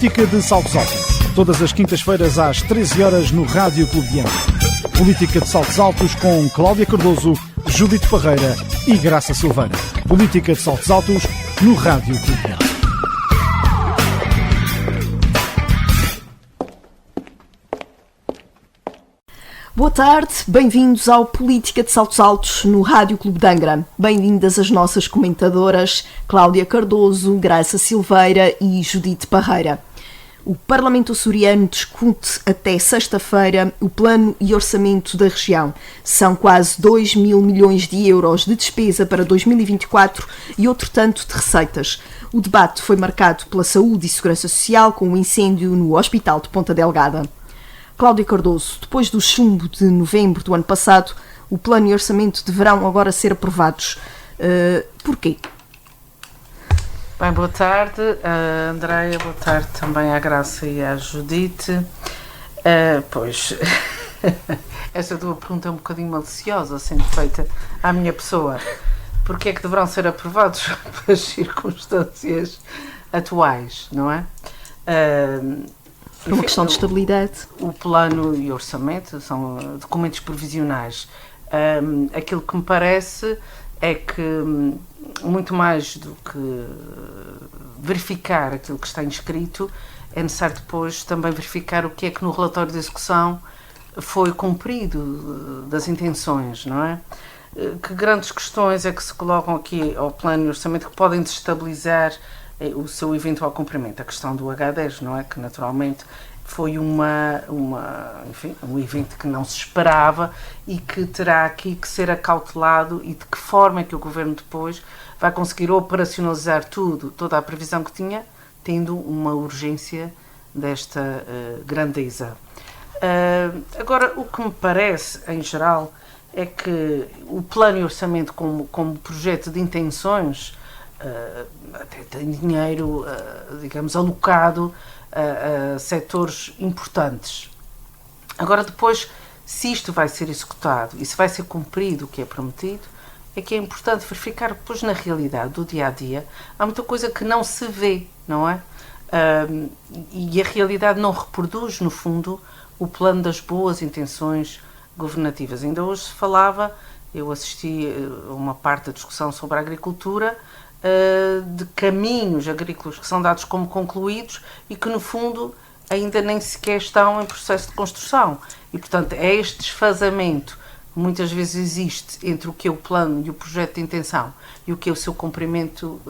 Política de Saltos Altos. Todas as quintas-feiras às 13 horas no Rádio Clube de Angra. Política de Saltos Altos com Cláudia Cardoso, Judite Parreira e Graça Silveira. Política de Saltos Altos no Rádio Clube de Angra. Boa tarde, bem-vindos ao Política de Saltos Altos no Rádio Clube de Angra. Bem-vindas as nossas comentadoras Cláudia Cardoso, Graça Silveira e Judite Parreira. O Parlamento açoriano discute até sexta-feira o plano e orçamento da região. São quase 2 mil milhões de euros de despesa para 2024 e outro tanto de receitas. O debate foi marcado pela saúde e segurança social com o incêndio no Hospital de Ponta Delgada. Cláudia Cardoso, depois do chumbo de novembro do ano passado, o plano e orçamento deverão agora ser aprovados. Porquê? Bem, boa tarde, Andréia, boa tarde também à Graça e à Judite. Pois, essa tua pergunta é um bocadinho maliciosa, sendo feita à minha pessoa. Porquê é que deverão ser aprovados pelas circunstâncias atuais, não é? Por uma questão de estabilidade. O plano e orçamento são documentos provisionais. Aquilo que me parece é que, muito mais do que verificar aquilo que está inscrito, é necessário depois também verificar o que é que no relatório de execução foi cumprido das intenções, não é? Que grandes questões é que se colocam aqui ao plano e orçamento que podem desestabilizar o seu eventual cumprimento. A questão do H10, não é? Que naturalmente foi um evento que não se esperava e que terá aqui que ser acautelado, e de que forma é que o Governo depois vai conseguir operacionalizar toda a previsão que tinha, tendo uma urgência desta grandeza. Agora, o que me parece, em geral, é que o plano e orçamento como projeto de intenções até tem dinheiro, digamos, alocado a setores importantes. Agora, depois, se isto vai ser executado e se vai ser cumprido o que é prometido, é que é importante verificar que depois, na realidade do dia-a-dia, há muita coisa que não se vê, não é? E a realidade não reproduz, no fundo, o plano das boas intenções governativas. Ainda hoje se falava, eu assisti a uma parte da discussão sobre a agricultura, de caminhos agrícolas que são dados como concluídos e que, no fundo, ainda nem sequer estão em processo de construção. E, portanto, é este desfazamento que muitas vezes existe entre o que é o plano e o projeto de intenção e o que é o seu cumprimento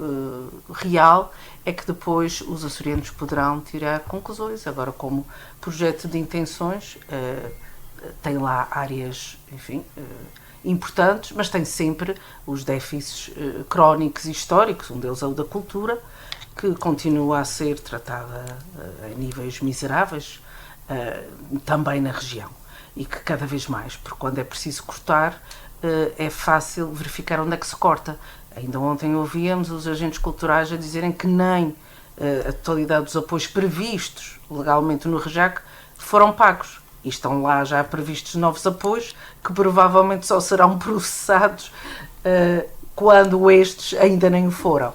real, é que depois os açorianos poderão tirar conclusões. Agora, como projeto de intenções, tem lá áreas, enfim, importantes, mas tem sempre os déficits crónicos e históricos. Um deles é o da cultura, que continua a ser tratada em níveis miseráveis, também na região, e que cada vez mais, porque quando é preciso cortar, é fácil verificar onde é que se corta. Ainda ontem ouvíamos os agentes culturais a dizerem que nem a totalidade dos apoios previstos legalmente no REJAC foram pagos. E estão lá já previstos novos apoios que provavelmente só serão processados quando estes ainda nem o foram.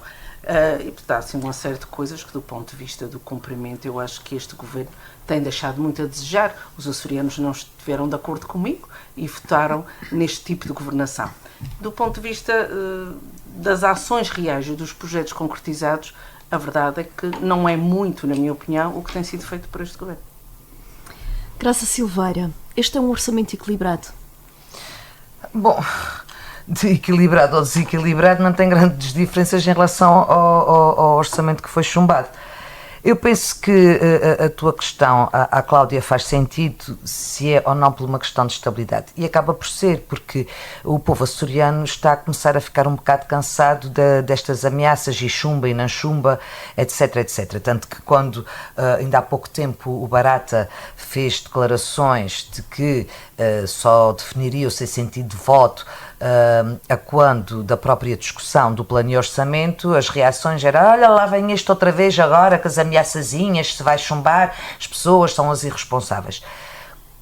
E portanto, há assim uma série de coisas que, do ponto de vista do cumprimento, eu acho que este governo tem deixado muito a desejar. Os açorianos não estiveram de acordo comigo e votaram neste tipo de governação. Do ponto de vista das ações reais e dos projetos concretizados, a verdade é que não é muito, na minha opinião, o que tem sido feito por este governo. Graça Silveira, este é um orçamento equilibrado? Bom, de equilibrado ou desequilibrado não tem grandes diferenças em relação ao orçamento que foi chumbado. Eu penso que a tua questão, à Cláudia, faz sentido se é ou não por uma questão de estabilidade. E acaba por ser, porque o povo açoriano está a começar a ficar um bocado cansado destas ameaças e chumba e não chumba, etc, etc. Tanto que quando, ainda há pouco tempo, o Barata fez declarações de que só definiria o seu sentido de voto a quando da própria discussão do plano e orçamento, as reações eram: olha, lá vem este outra vez agora, com as ameaçazinhas, se vai chumbar, as pessoas são as irresponsáveis.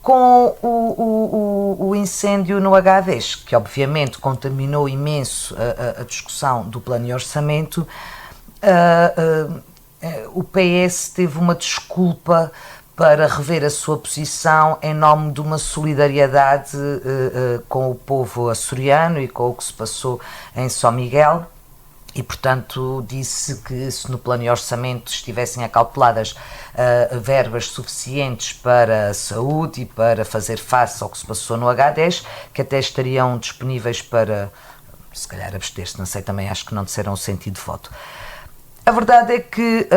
Com o incêndio no H10, que obviamente contaminou imenso a discussão do plano e orçamento, o PS teve uma desculpa para rever a sua posição em nome de uma solidariedade com o povo açoriano e com o que se passou em São Miguel. E, portanto, disse que se no plano de orçamento estivessem acauteladas verbas suficientes para a saúde e para fazer face ao que se passou no H10, que até estariam disponíveis para, se calhar, abster-se, não sei, também acho que não disseram o sentido de voto. A verdade é que,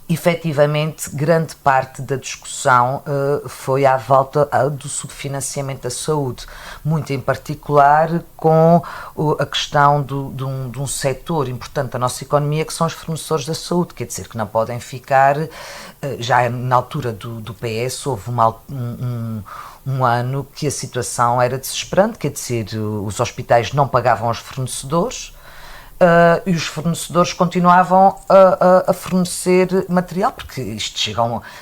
efetivamente, grande parte da discussão foi à volta do subfinanciamento da saúde, muito em particular com a questão de um setor importante da nossa economia, que são os fornecedores da saúde, quer dizer, que não podem ficar, já na altura do PS houve um ano que a situação era desesperante, quer dizer, os hospitais não pagavam aos fornecedores, e os fornecedores continuavam a fornecer material, porque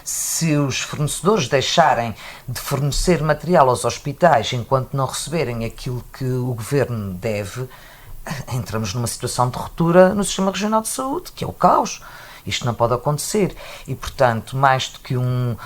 se os fornecedores deixarem de fornecer material aos hospitais enquanto não receberem aquilo que o governo deve, entramos numa situação de ruptura no Sistema Regional de Saúde, que é o caos. Isto não pode acontecer e, portanto, mais do que um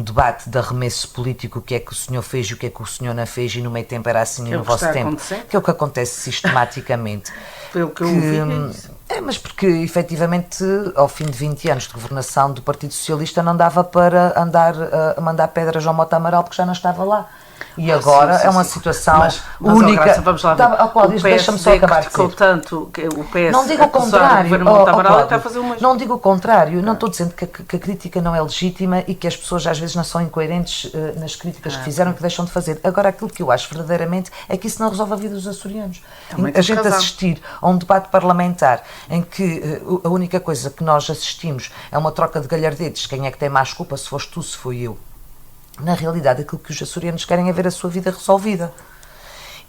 debate de arremesso político, o que é que o senhor fez e o que é que o senhor não fez, e no meio tempo era assim, no vosso tempo, que é o que acontece sistematicamente. Pelo que eu ouvi, é isso. Mas porque, efetivamente, ao fim de 20 anos de governação do Partido Socialista, não dava para andar a mandar pedras ao Mota Amaral, porque já não estava lá. E agora sim, é uma situação única. Graça, vamos lá ver. Cláudio, deixa-me só acabar de dizer. Tanto que o PS não digo o contrário, não digo o contrário, não estou dizendo que a crítica não é legítima e que as pessoas às vezes não são incoerentes nas críticas que fizeram e que deixam de fazer. Agora, aquilo que eu acho verdadeiramente é que isso não resolve a vida dos açorianos. A gente assistir a um debate parlamentar em que a única coisa que nós assistimos é uma troca de galhardetes, quem é que tem mais culpa, se foste tu, se foi eu. Na realidade, aquilo que os açorianos querem é ver a sua vida resolvida.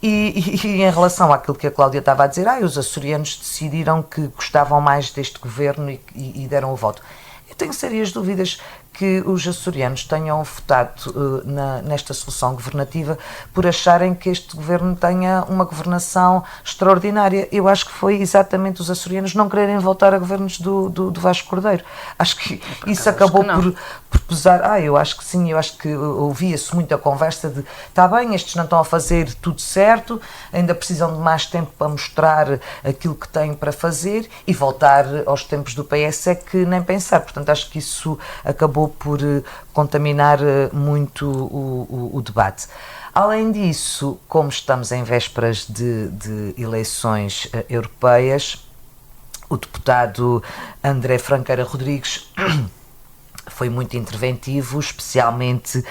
E em relação àquilo que a Cláudia estava a dizer, os açorianos decidiram que gostavam mais deste governo e deram o voto. Eu tenho sérias dúvidas que os açorianos tenham votado nesta solução governativa por acharem que este governo tenha uma governação extraordinária. Eu acho que foi exatamente os açorianos não quererem voltar a governos do Vasco Cordeiro. Acho que isso acabou por pesar. Eu acho que sim, eu acho que ouvia-se muito a conversa de está bem, estes não estão a fazer tudo certo, ainda precisam de mais tempo para mostrar aquilo que têm para fazer, e voltar aos tempos do PS é que nem pensar. Portanto, acho que isso acabou por contaminar muito o debate. Além disso, como estamos em vésperas de eleições europeias, o deputado André Franqueira Rodrigues foi muito interventivo, especialmente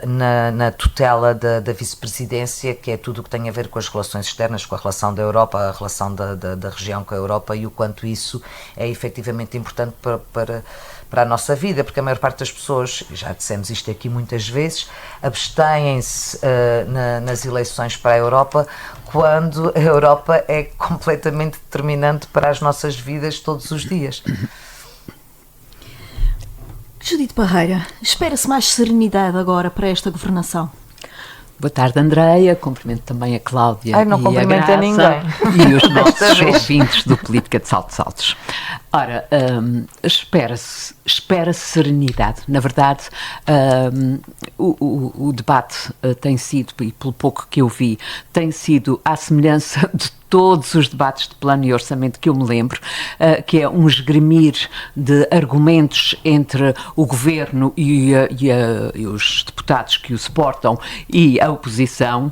na tutela da vice-presidência, que é tudo o que tem a ver com as relações externas, com a relação da Europa, a relação da região com a Europa, e o quanto isso é efetivamente importante para a nossa vida, porque a maior parte das pessoas, já dissemos isto aqui muitas vezes, abstêm-se nas eleições para a Europa, quando a Europa é completamente determinante para as nossas vidas todos os dias. Judite Parreira, espera-se mais serenidade agora para esta governação? Boa tarde, Andreia. Cumprimento também a Cláudia não e a Graça ninguém. E os nossos ouvintes do Política de Saltos Altos. Ora, espera-se serenidade. Na verdade, o debate tem sido, e pelo pouco que eu vi, tem sido à semelhança de todos os debates de plano e orçamento que eu me lembro, que é um esgrimir de argumentos entre o governo e os deputados que o suportam e a oposição,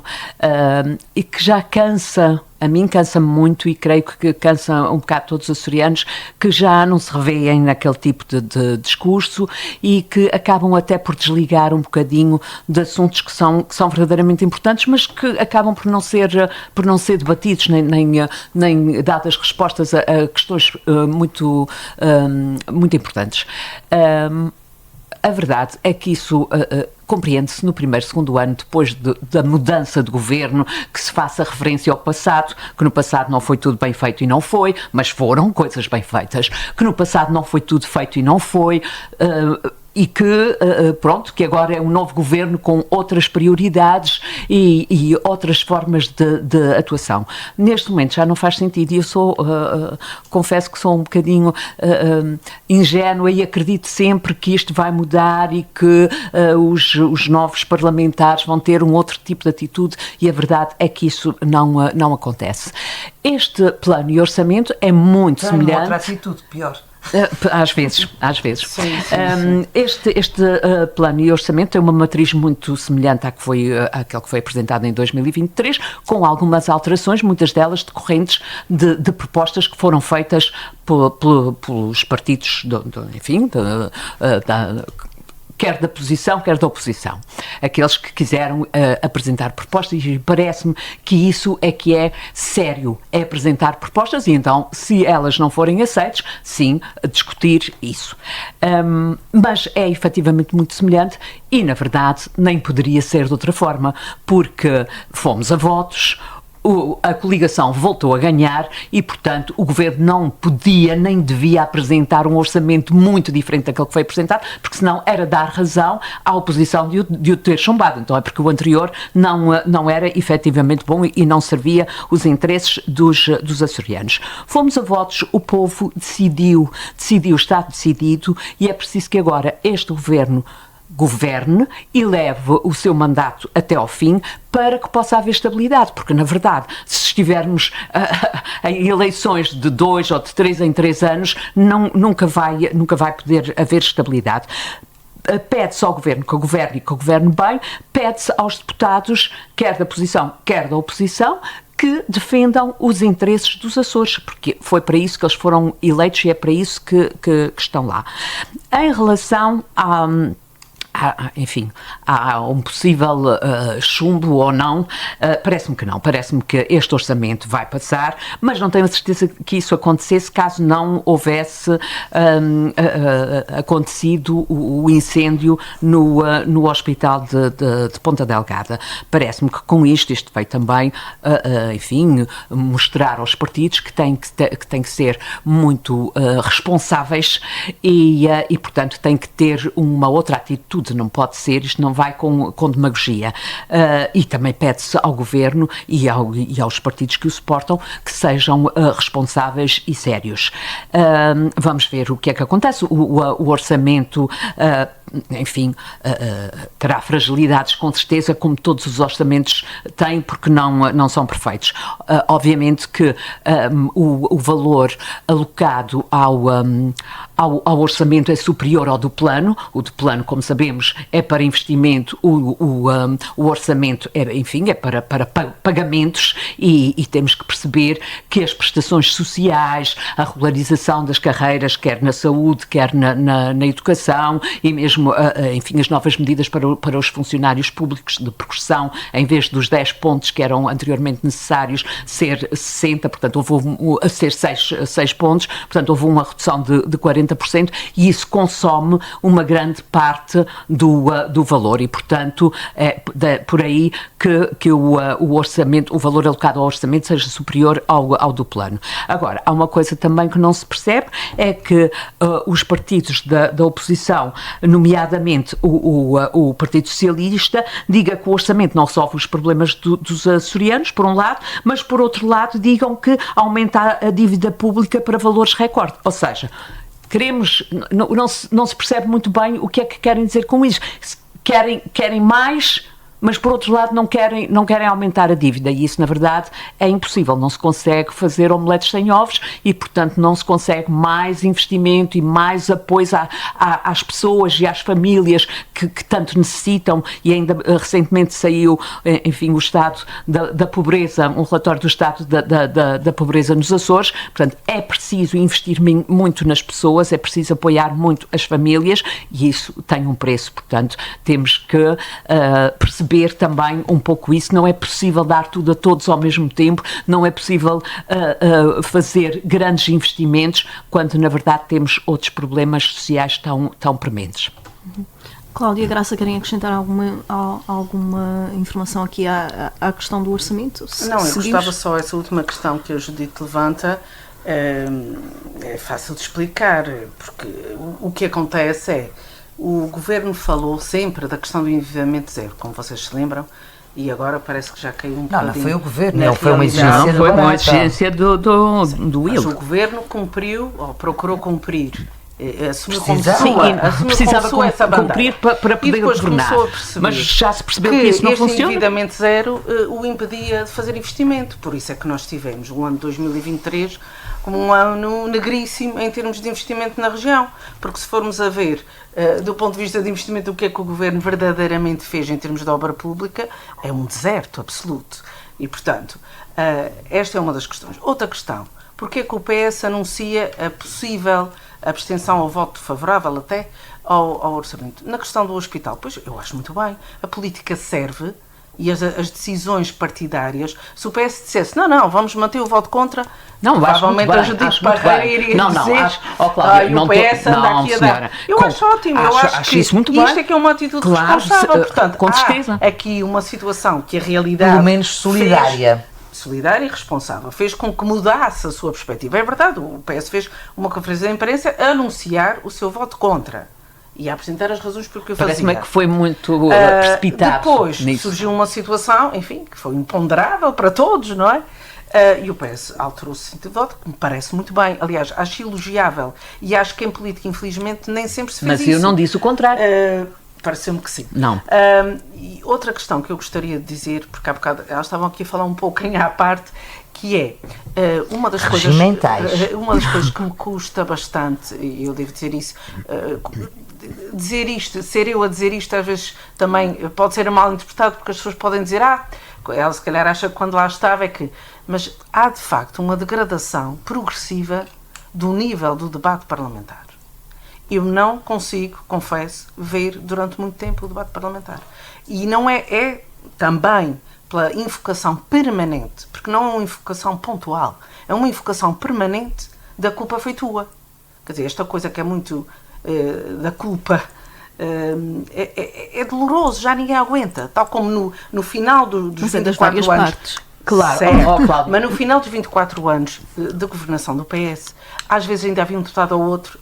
e que já cansa. A mim cansa-me muito, e creio que cansa um bocado todos os açorianos, que já não se revêem naquele tipo de discurso e que acabam até por desligar um bocadinho de assuntos que são verdadeiramente importantes, mas que acabam por não ser debatidos, nem dadas respostas a questões muito importantes. A verdade é que isso compreende-se no primeiro, segundo ano, depois da mudança de governo, que se faça referência ao passado, que no passado não foi tudo bem feito e não foi, mas foram coisas bem feitas, que no passado não foi tudo feito e não foi. e que, pronto, que agora é um novo governo com outras prioridades e outras formas de atuação. Neste momento já não faz sentido e eu confesso que sou um bocadinho ingênua e acredito sempre que isto vai mudar e que os novos parlamentares vão ter um outro tipo de atitude e a verdade é que isso não acontece. Este plano e orçamento é muito semelhante. Outra atitude, pior. Às vezes. Sim. Este plano e orçamento tem uma matriz muito semelhante àquele que foi apresentado em 2023, com algumas alterações, muitas delas decorrentes de propostas que foram feitas pelos partidos, quer da posição, quer da oposição. Aqueles que quiseram apresentar propostas, e parece-me que isso é que é sério, é apresentar propostas e então, se elas não forem aceitas, sim, discutir isso. Mas é efetivamente muito semelhante e, na verdade, nem poderia ser de outra forma, porque fomos a votos, a coligação voltou a ganhar e, portanto, o governo não podia nem devia apresentar um orçamento muito diferente daquele que foi apresentado, porque senão era dar razão à oposição de o ter chumbado. Então é porque o anterior não era efetivamente bom e não servia os interesses dos açorianos. Fomos a votos, o povo decidiu, está decidido e é preciso que agora este governo governe e leve o seu mandato até ao fim para que possa haver estabilidade, porque na verdade se estivermos em eleições de 2 ou de 3 em 3 anos nunca vai poder haver estabilidade. Pede-se ao governo que governe e que governe bem, pede-se aos deputados, quer da posição, quer da oposição, que defendam os interesses dos Açores, porque foi para isso que eles foram eleitos e é para isso que estão lá. Em relação há um possível chumbo ou não, parece-me que não, parece-me que este orçamento vai passar, mas não tenho a certeza que isso acontecesse caso não houvesse acontecido o incêndio no hospital de Ponta Delgada. Parece-me que com isto veio também, mostrar aos partidos que têm que ser muito responsáveis e, portanto, têm que ter uma outra atitude. Não pode ser, isto não vai com demagogia. E também pede-se ao governo e aos partidos que o suportam que sejam responsáveis e sérios. Vamos ver o que é que acontece. O orçamento, terá fragilidades com certeza, como todos os orçamentos têm, porque não são perfeitos. Obviamente que o valor alocado ao orçamento é superior ao do plano. O do plano, como sabemos, é para investimento, o orçamento é para pagamentos e temos que perceber que as prestações sociais, a regularização das carreiras, quer na saúde, quer na educação e mesmo, as novas medidas para os funcionários públicos de progressão, em vez dos 10 pontos que eram anteriormente necessários, ser 60, portanto, houve ser 6 pontos, portanto, houve uma redução de 40% e isso consome uma grande parte do valor e, portanto, é por aí que o orçamento, o valor alocado ao orçamento seja superior ao do plano. Agora, há uma coisa também que não se percebe, é que os partidos da oposição, nomeadamente o Partido Socialista, diga que o orçamento não resolve os problemas dos açorianos, por um lado, mas por outro lado digam que aumenta a dívida pública para valores recorde. Ou seja, não se percebe muito bem o que é que querem dizer com isso. Querem mais, mas por outro lado não querem aumentar a dívida e isso na verdade é impossível, não se consegue fazer omeletes sem ovos e portanto não se consegue mais investimento e mais apoio às pessoas e às famílias que tanto necessitam e ainda recentemente saiu, o estado da pobreza, um relatório do estado da pobreza nos Açores, portanto é preciso investir muito nas pessoas, é preciso apoiar muito as famílias e isso tem um preço, portanto temos que perceber também um pouco isso, não é possível dar tudo a todos ao mesmo tempo, não é possível fazer grandes investimentos quando na verdade temos outros problemas sociais tão prementes. Cláudia, Graça, querem acrescentar alguma informação aqui à questão do orçamento? Não, eu gostava só, essa última questão que a Judite levanta, é fácil de explicar, porque o que acontece é, O Governo falou sempre da questão do endividamento zero, como vocês se lembram, e agora parece que já caiu um bocadinho. Não foi o Governo, na não foi uma realidade. exigência Não, foi uma Barata. exigência do Mas Will. o Governo cumpriu, ou procurou cumprir, assumiu Precisava. como sua, Sim, assumiu precisava como sua essa bandeira. cumprir para E poder depois governar. começou a perceber Mas já se percebeu que que isso não este funciona. endividamento zero o impedia de fazer investimento. Por isso é que nós tivemos o ano de 2023 como um ano negríssimo em termos de investimento na região. Porque se formos a ver, do ponto de vista de investimento, o que é que o Governo verdadeiramente fez em termos de obra pública, é um deserto absoluto. E, portanto, esta é uma das questões. Outra questão, porque é que o PS anuncia a possível abstenção ao voto favorável até ao orçamento? Na questão do hospital, pois eu acho muito bem. A política serve e as decisões partidárias, se o PS dissesse não, vamos manter o voto contra, Não, provavelmente a Judite Parreira iria dizer o PS anda aqui a dar. Eu acho ótimo, eu acho que isso muito isto bem. é que é uma atitude Claro, responsável. Portanto, com certeza. há aqui uma situação que a realidade Pelo menos solidária. solidária e responsável, fez com que mudasse a sua perspectiva. É verdade, o PS fez uma conferência de imprensa a anunciar o seu voto contra e a apresentar as razões por que o fazia. Parece-me que foi muito precipitado Depois nisso. surgiu uma situação, enfim, que foi imponderável para todos, não é? E o PS alterou o sentido de voto, que me parece muito bem. Aliás, acho elogiável e acho que em política, infelizmente, nem sempre se fez Mas isso. eu não disse o contrário. Pareceu-me que sim. Não. E outra questão que eu gostaria de dizer, porque há bocado elas estavam aqui a falar um pouquinho à parte, que é uma das coisas que me custa bastante, e eu devo dizer isso, dizer isto, ser eu a dizer isto às vezes também pode ser mal interpretado, porque as pessoas podem dizer, ela se calhar acha que quando lá estava é que... Mas há de facto uma degradação progressiva do nível do debate parlamentar. Eu não consigo, confesso, ver durante muito tempo o debate parlamentar. E não é também pela invocação permanente, porque não é uma invocação pontual, é uma invocação permanente da culpa foi tua. Quer dizer, esta coisa que é muito da culpa é doloroso, já ninguém aguenta. Tal como no final dos Mas é das 24 várias anos. partes. Claro, Certo, Cláudio. mas no final dos 24 anos de governação do PS, às vezes ainda havia um deputado ou outro,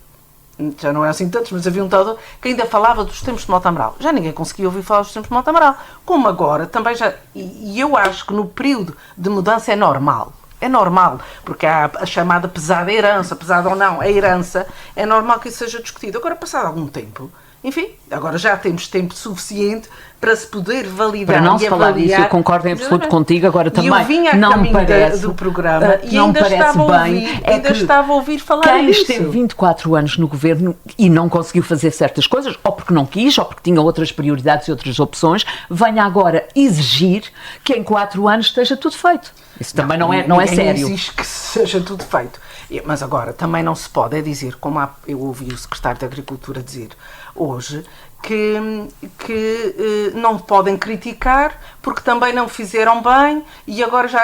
já não é assim tantos, mas havia um deputado que ainda falava dos tempos de Mota Amaral. Já ninguém conseguia ouvir falar dos tempos de Mota Amaral. Como agora, também já... E eu acho que no período de mudança é normal. É normal, porque há a chamada pesada herança, pesada ou não, a herança, é normal que isso seja discutido. Agora, passado algum tempo, enfim, agora já temos tempo suficiente para se poder validar Para não e se falar disso, eu concordo em absoluto contigo, agora também eu vinha a não caminho parece, do programa e não ainda parece estava a bem, ouvir, é ainda que estava a ouvir falar quem disso. esteve 24 anos no governo e não conseguiu fazer certas coisas, ou porque não quis, ou porque tinha outras prioridades e outras opções, venha agora exigir que em 4 anos esteja tudo feito. Isso também não é Ninguém sério. exige que seja tudo feito. Mas agora, também não se pode dizer, como eu ouvi o secretário da Agricultura dizer hoje, que não podem criticar porque também não fizeram bem e agora já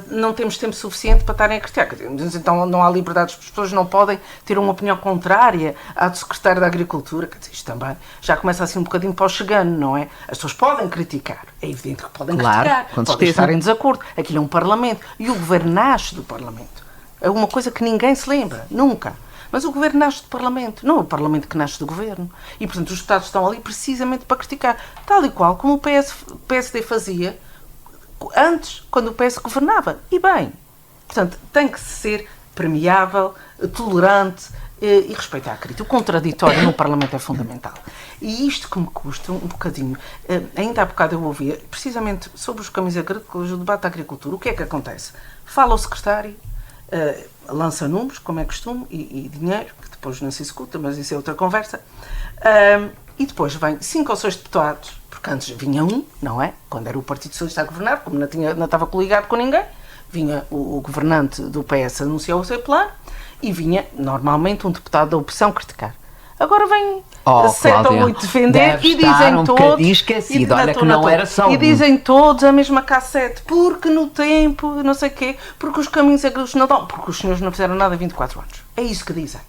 não temos tempo suficiente para estarem a criticar. Então não há liberdade, as pessoas não podem ter uma opinião contrária à do secretário da Agricultura. Quer dizer, isto também já começa assim um bocadinho para o chegano, não é? As pessoas podem criticar, é evidente que podem criticar, com podem certeza. estar em desacordo. Aquilo é um Parlamento e o Governo nasce do Parlamento. É uma coisa que ninguém se lembra, nunca. Mas o Governo nasce do Parlamento, não é o Parlamento que nasce do Governo. E, portanto, os deputados estão ali precisamente para criticar. Tal e qual como o PSD fazia antes, quando o PS governava. E bem, portanto, tem que ser permeável, tolerante e respeitar a crítica. O contraditório no Parlamento é fundamental. E isto que me custa um bocadinho. Ainda há bocado eu ouvia, precisamente sobre os caminhos agrícolas, o debate da agricultura. O que é que acontece? Fala o secretário, lança números, como é costume, e dinheiro, que depois não se executa, mas isso é outra conversa. E depois vem 5 ou 6 deputados, porque antes vinha um, não é? Quando era o Partido Socialista a governar, como não estava coligado com ninguém, vinha o governante do PS anunciar o seu plano e vinha, normalmente, um deputado da oposição criticar. Agora vem 7 ou 8 defender e dizem todos... esquecido, olha que não era só E dizem todos a mesma cassete, porque no tempo, não sei o quê, porque os caminhos agrícolas não dão, porque os senhores não fizeram nada em 24 anos. É isso que dizem.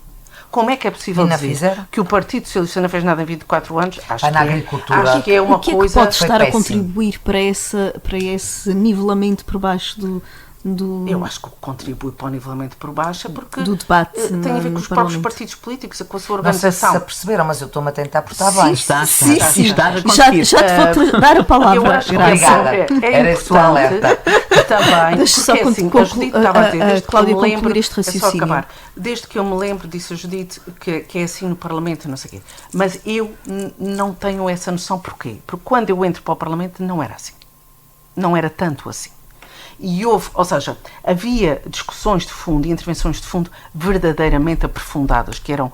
Como é que é possível dizer que o Partido Socialista não fez nada em 24 anos? Acho que é uma o que coisa... É que pode estar a contribuir para esse nivelamento por baixo Eu acho que contribui para o nivelamento por baixo porque do debate tem a ver com os próprios partidos políticos, com a sua organização. Não sei se aperceberam, mas eu estou-me a tentar portar Sim, bem. Está a sim. acontecer. Já te vou dar a palavra. Eu acho que Obrigada. é Era esse o alerta. importante também, Deixa só porque assim, a Judite estava a dizer, desde que Cláudia eu me lembro, concluir este é só raciocínio. acabar, desde que eu me lembro, disse a Judite, que é assim no Parlamento e não sei o quê. Mas eu não tenho essa noção. Porquê? Porque quando eu entro para o Parlamento não era assim. Não era tanto assim. E houve, ou seja, havia discussões de fundo e intervenções de fundo verdadeiramente aprofundadas, que eram,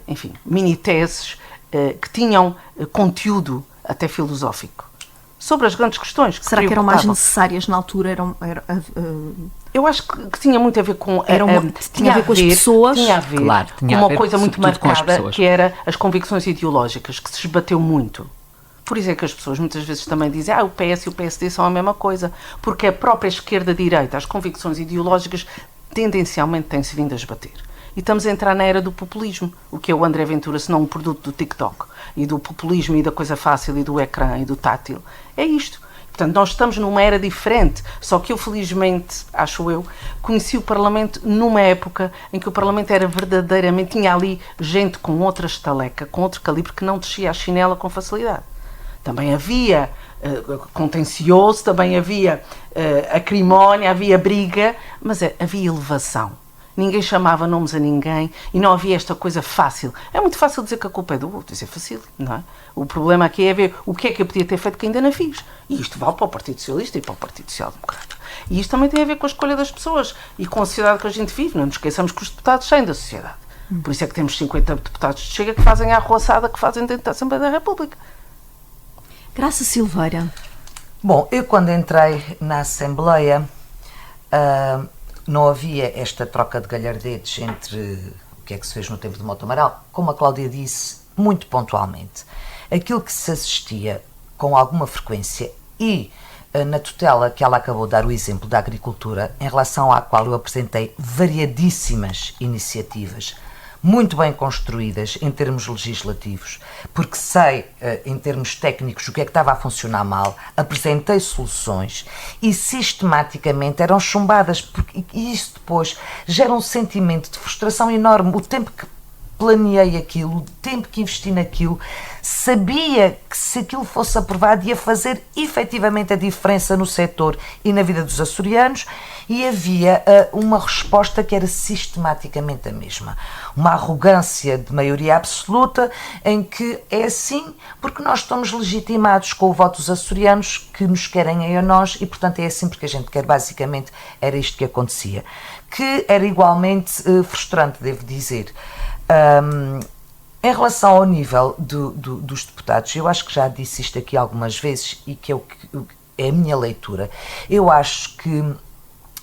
enfim, mini-teses que tinham conteúdo até filosófico sobre as grandes questões que Será que eram mais preocupavam. necessárias na altura? Eu acho que tinha muito a ver com... tinha a ver com as pessoas? Tinha a ver Claro, tinha com a uma ver, coisa muito sobretudo, com as marcada, pessoas. que era as convicções ideológicas, que se esbateu muito. Por isso é que as pessoas muitas vezes também dizem o PS e o PSD são a mesma coisa, porque a própria esquerda-direita, as convicções ideológicas, tendencialmente têm-se vindo a esbater. E estamos a entrar na era do populismo, o que é o André Ventura, se não um produto do TikTok, e do populismo e da coisa fácil e do ecrã e do tátil. É isto. Portanto, nós estamos numa era diferente, só que eu, felizmente, acho eu, conheci o Parlamento numa época em que o Parlamento era verdadeiramente, tinha ali gente com outra estaleca, com outro calibre, que não descia a chinela com facilidade. Também havia contencioso, também havia acrimónia, havia briga, mas havia elevação. Ninguém chamava nomes a ninguém e não havia esta coisa fácil. É muito fácil dizer que a culpa é do outro, isso é fácil, não é? O problema aqui é ver o que é que eu podia ter feito que ainda não fiz. E isto vale para o Partido Socialista e para o Partido Social Democrata. E isto também tem a ver com a escolha das pessoas e com a sociedade que a gente vive. Não nos esqueçamos que os deputados saem da sociedade. Por isso é que temos 50 deputados de Chega que fazem a arroaçada que fazem dentro da Assembleia da República. Graça Silveira. Bom, eu quando entrei na Assembleia não havia esta troca de galhardetes entre o que é que se fez no tempo de Mota Amaral, como a Cláudia disse, muito pontualmente. Aquilo que se assistia com alguma frequência e na tutela que ela acabou de dar o exemplo da agricultura, em relação à qual eu apresentei variadíssimas iniciativas, muito bem construídas em termos legislativos, porque sei, em termos técnicos, o que é que estava a funcionar mal, apresentei soluções e sistematicamente eram chumbadas, porque isso depois gera um sentimento de frustração enorme. O tempo que planeei aquilo, o tempo que investi naquilo, sabia que se aquilo fosse aprovado ia fazer efetivamente a diferença no setor e na vida dos açorianos, e havia uma resposta que era sistematicamente a mesma. Uma arrogância de maioria absoluta em que é assim porque nós estamos legitimados com o voto dos açorianos que nos querem a nós e, portanto, é assim porque a gente quer. Basicamente era isto que acontecia, que era igualmente frustrante, devo dizer. Em relação ao nível dos deputados, eu acho que já disse isto aqui algumas vezes e que é a minha leitura. Eu acho que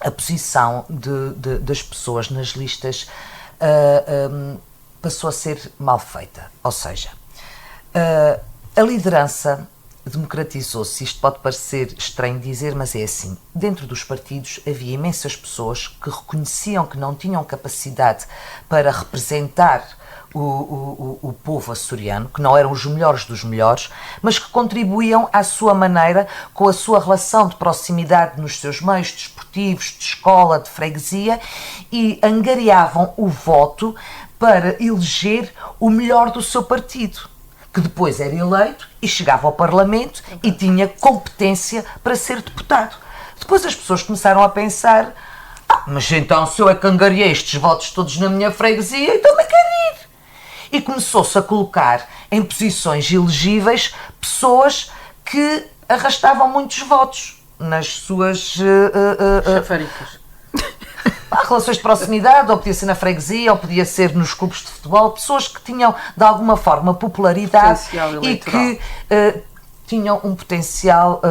a posição das pessoas nas listas passou a ser mal feita. Ou seja, a liderança democratizou-se. Isto pode parecer estranho dizer, mas é assim. Dentro dos partidos havia imensas pessoas que reconheciam que não tinham capacidade para representar o povo açoriano, que não eram os melhores dos melhores, mas que contribuíam à sua maneira, com a sua relação de proximidade nos seus meios desportivos, de escola, de freguesia, e angariavam o voto para eleger o melhor do seu partido, que depois era eleito e chegava ao Parlamento e tinha competência para ser deputado. Depois as pessoas começaram a pensar: mas então se eu é que angariei estes votos todos na minha freguesia, então me quero ir. E começou-se a colocar em posições elegíveis pessoas que arrastavam muitos votos nas suas Chafaricas. relações de proximidade, ou podia ser na freguesia, ou podia ser nos clubes de futebol, pessoas que tinham de alguma forma popularidade e que tinham um potencial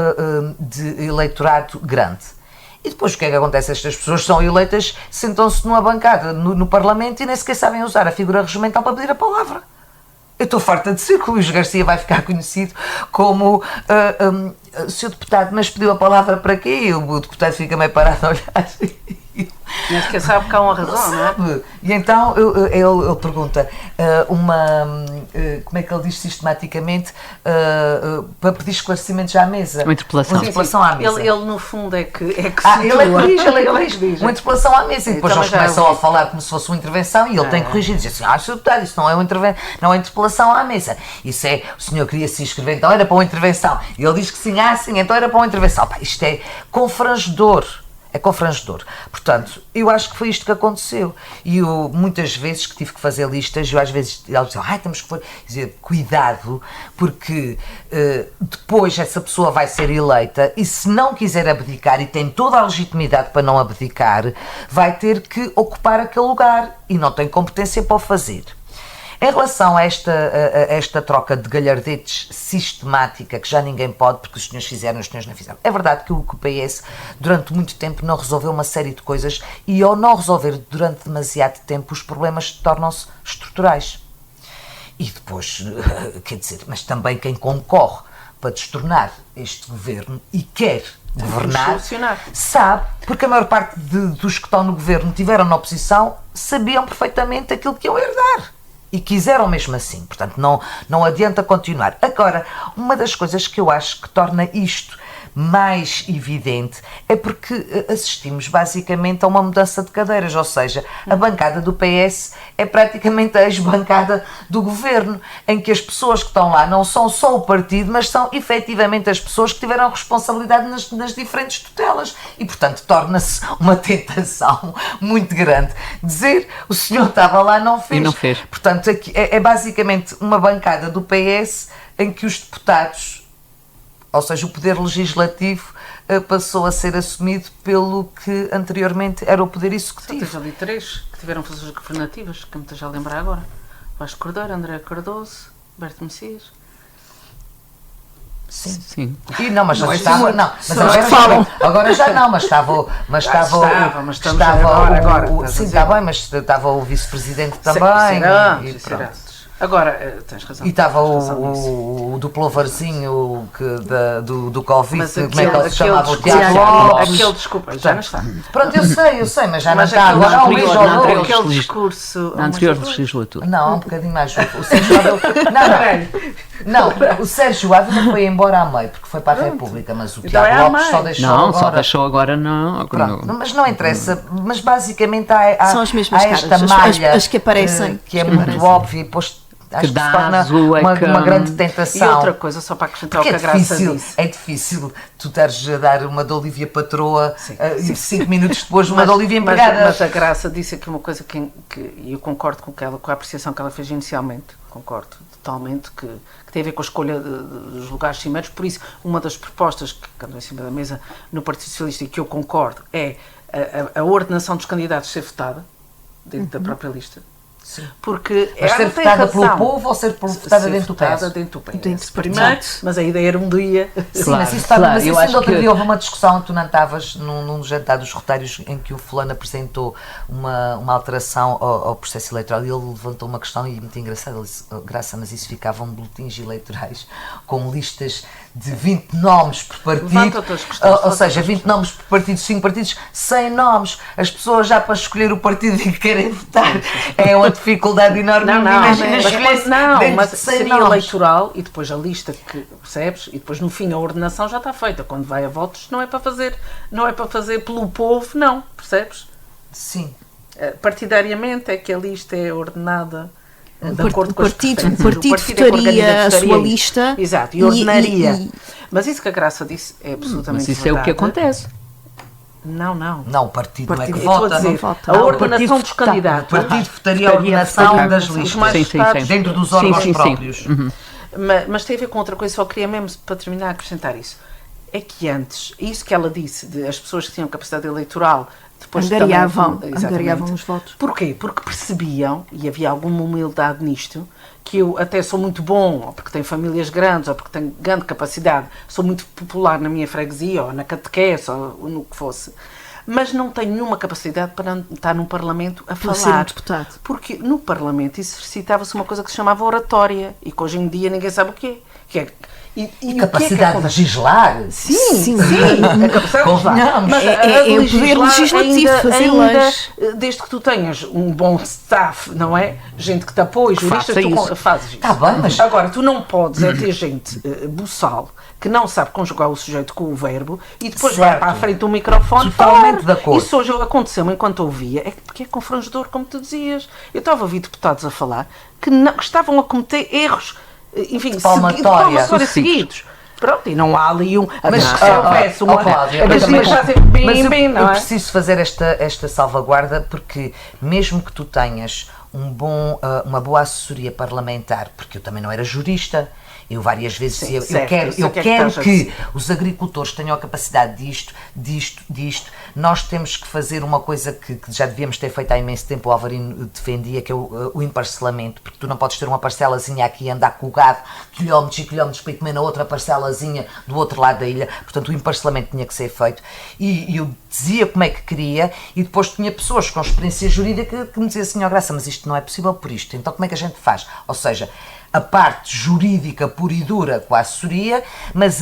de eleitorado grande. E depois o que é que acontece? Estas pessoas são eleitas, sentam-se numa bancada no Parlamento e nem sequer sabem usar a figura regimental para pedir a palavra. Eu estou farta de dizer que o Luís Garcia vai ficar conhecido como Sr. Deputado, mas pediu a palavra para quê? E o deputado fica meio parado a olhar. Nem sequer sabe que há uma razão, não é? Sabe? E então ele pergunta como é que ele diz sistematicamente para pedir esclarecimentos à mesa. Uma interpelação. Uma interpelação à mesa. Ele no fundo é que Ele situa. corrige. Uma interpelação à mesa. E depois Também eles já começam ouvi. a falar como se fosse uma intervenção e ele tem que corrigir. Diz assim, Sr. Deputado, isso não é não é interpelação à mesa. Isso é, o senhor queria se inscrever, então era para uma intervenção. E ele diz que sim, sim, então era para uma intervenção. Pá, isto é confrangedor. É confrangedor. Portanto, eu acho que foi isto que aconteceu. E eu, muitas vezes que tive que fazer listas, eu às vezes eles diziam, temos que dizer, cuidado, porque depois essa pessoa vai ser eleita e se não quiser abdicar, e tem toda a legitimidade para não abdicar, vai ter que ocupar aquele lugar e não tem competência para o fazer. Em relação a esta troca de galhardetes sistemática, que já ninguém pode, porque os senhores fizeram, os senhores não fizeram. É verdade que o PS, durante muito tempo, não resolveu uma série de coisas e, ao não resolver durante demasiado tempo, os problemas tornam-se estruturais. E depois, quer dizer, mas também quem concorre para destornar este governo e quer governar, sabe, porque a maior parte dos que estão no governo tiveram na oposição, sabiam perfeitamente aquilo que iam herdar. E quiseram mesmo assim, portanto não adianta continuar. Agora, uma das coisas que eu acho que torna isto mais evidente é porque assistimos basicamente a uma mudança de cadeiras, ou seja, a bancada do PS é praticamente a ex-bancada do governo, em que as pessoas que estão lá não são só o partido, mas são efetivamente as pessoas que tiveram responsabilidade nas diferentes tutelas e, portanto, torna-se uma tentação muito grande dizer o senhor estava lá, não fez. E não fez. Portanto, aqui é basicamente uma bancada do PS em que os deputados, ou seja, o poder legislativo passou a ser assumido pelo que anteriormente era o poder executivo. Só tens ali 3 que tiveram funções governativas, que me esteja a lembrar agora. Vasco Cordeiro, André Cardoso, Berto Messias. Sim. E não, mas Não, eles isso estavam, é não, mas muito- agora já não, mas estava estamos agora, sim, estás a está dizer. bem, mas estava o vice-presidente também e Isso pronto. era antes. Agora, tens razão. E estava tens razão nisso. o do plovarzinho do Covid, Mas como é que ele se chamava? O desculpa, Tiago Lopes. aquele, desculpa, já não está. Pronto, eu sei, mas já não Mas está aquele agora há um mês anterior, ou na dois. anterior. Aquele discurso... Na anterior legislatura. Não, um bocadinho mais. O Sérgio Ávila. Não, o Sérgio Ávila foi embora a meio, porque foi para a República, mas o Então Tiago é a Lopes só meio. deixou Não, agora. só deixou agora não. Pronto, mas não interessa, mas basicamente há São as mesmas esta caras, malha as que aparecem, que é as que muito aparecem. óbvia e depois acho que dá se torna azul, é uma que- grande E tentação. outra coisa, só para acrescentar Porque o que a Graça disse. é difícil tu estares a dar uma de Olívia Patroa e 5 minutos depois uma Mas- de Olívia Empregada. Mas a Graça disse aqui uma coisa que e eu concordo com a apreciação que ela fez inicialmente, concordo totalmente, que tem a ver com a escolha dos lugares cimeiros. Por isso, uma das propostas que andam em cima da mesa no Partido Socialista e que eu concordo é a ordenação dos candidatos ser votada dentro da própria lista. Sim. Porque Mas ser ela tem votada pelo razão. povo ou ser votada Ser dentro do votada PS? dentro do PS. Dentro do Primeiro, PS. mas a ideia era um dia. Sim, Claro, mas isso estava, claro, mas eu isso acho ainda outro que- dia houve uma discussão, tu não estavas num jantar dos roteiros em que o fulano apresentou uma alteração ao processo eleitoral e ele levantou uma questão e muito engraçada, ele disse, Graça, mas isso ficavam boletins eleitorais com listas de 20 nomes por partido, Levanta outras questões, ou seja, 20 nomes por partido, 5 partidos, 100 nomes, as pessoas já para escolher o partido que querem votar, é uma dificuldade enorme. Não, Imagina mas, escolher não, dentro mas de 100 seria nomes. eleitoral e depois a lista que percebes e depois no fim a ordenação já está feita. Quando vai a votos não é para fazer pelo povo, não, percebes? Sim. Partidariamente é que a lista é ordenada de O acordo com as partido preferências. votaria é que organiza, a sua votaria isso. lista Exato, e ordenaria. e- Mas isso que a Graça disse é absolutamente Mas isso é o que verdade. acontece. Não. Não, o partido não é que Eu estou a vota. dizer, vota. a Não, o ordenação partido dos vota. candidatos. O partido votaria a ordenação das listas. mais votados. Dentro dos Sim, órgãos sim, sim. próprios. Mas tem a ver com outra coisa, só queria mesmo, para terminar, acrescentar isso. É que antes, isso que ela disse, de as pessoas que tinham capacidade eleitoral, depois Angariavam também, exatamente. angariavam os votos. Porquê? Porque percebiam, e havia alguma humildade nisto, que eu até sou muito bom, ou porque tenho famílias grandes, ou porque tenho grande capacidade, sou muito popular na minha freguesia, ou na catequese, ou no que fosse, mas não tenho nenhuma capacidade para estar num Parlamento a Para falar. ser um deputado. Porque no Parlamento exercitava-se uma coisa que se chamava oratória e que hoje em dia ninguém sabe o quê. E E o que é que capacidade de acontece? legislar. Sim, a capacidade de legislar. Convenhamos. Mas É o poder legislativo, fazer leis. desde que tu tenhas um bom staff, não é? Gente que te apoie, juristas, Faça tu isso. fazes isso. Tá bem, mas- Agora, tu não podes ter gente buçal que não sabe conjugar o sujeito com o verbo e depois vai Certo. para a frente do microfone Totalmente falar. de acordo. Isso hoje aconteceu enquanto ouvia, é porque é confrangedor, como tu dizias. Eu estava a ouvir deputados a falar que estavam a cometer erros, enfim, de palmatória. palmatória seguidos. Pronto, e não há ali um. Mas, se houvesse uma. Cláudia, mas eu também fazem concordo. bem, Mas bem, não eu é? preciso fazer esta salvaguarda porque mesmo que tu tenhas uma boa assessoria parlamentar, porque eu também não era jurista, eu várias vezes dizia, certo, eu eu sei o que é que quero estás a que dizer. os agricultores tenham a capacidade disto, nós temos que fazer uma coisa que já devíamos ter feito há imenso tempo, o Alvarino defendia, que é o emparcelamento, porque tu não podes ter uma parcelazinha aqui e andar com o gado quilómetros e quilómetros para ir comer na outra parcelazinha do outro lado da ilha, portanto o emparcelamento tinha que ser feito, e eu dizia como é que queria, e depois tinha pessoas com experiência jurídica que me diziam assim, ó Graça, mas isto não é possível por isto, então como é que a gente faz? Ou seja, a parte jurídica pura e dura com a assessoria, mas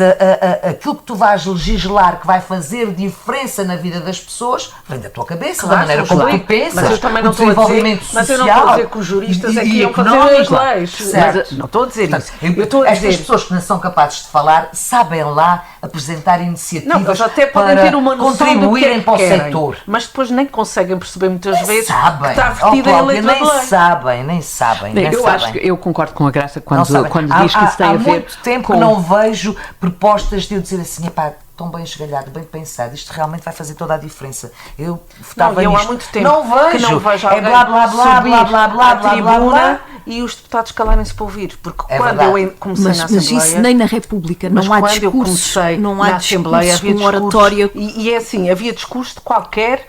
aquilo que tu vais legislar que vai fazer diferença na vida das pessoas vem da tua cabeça, da Claro, maneira são como tu juristas. pensas, Mas eu também não o estou a dizer, desenvolvimento mas eu social. não estou a dizer que os juristas é que iam fazer as leis. Certo. Mas não estou a dizer Portanto, isso. Eu estou a estas dizer. pessoas que não são capazes de falar sabem lá apresentar iniciativas Não, eles até podem para ter uma noção do que contribuírem para o querem, setor. mas depois nem conseguem perceber muitas vezes Sabem, que está oh, vertida em Cláudia, letra de nem lei. sabem, nem sabem. Eu acho que eu concordo com a Graça Não sabem. quando diz que isso tem há a ver muito tempo com... que não vejo propostas de eu dizer assim, epá, tão bem esgalhado, bem pensado, isto realmente vai fazer toda a diferença. Eu votava Eu há nisto. muito tempo não vejo. que não vejo É alguém blá blá blá subir blá blá blá à blá tribuna blá blá. e os deputados calarem-se para ouvir, porque É quando verdade. eu comecei Mas, na mas Assembleia... isso nem na República, Mas não há quando eu discursos, comecei não há na Assembleia, discursos havia com oratória. E é assim, havia discurso de qualquer,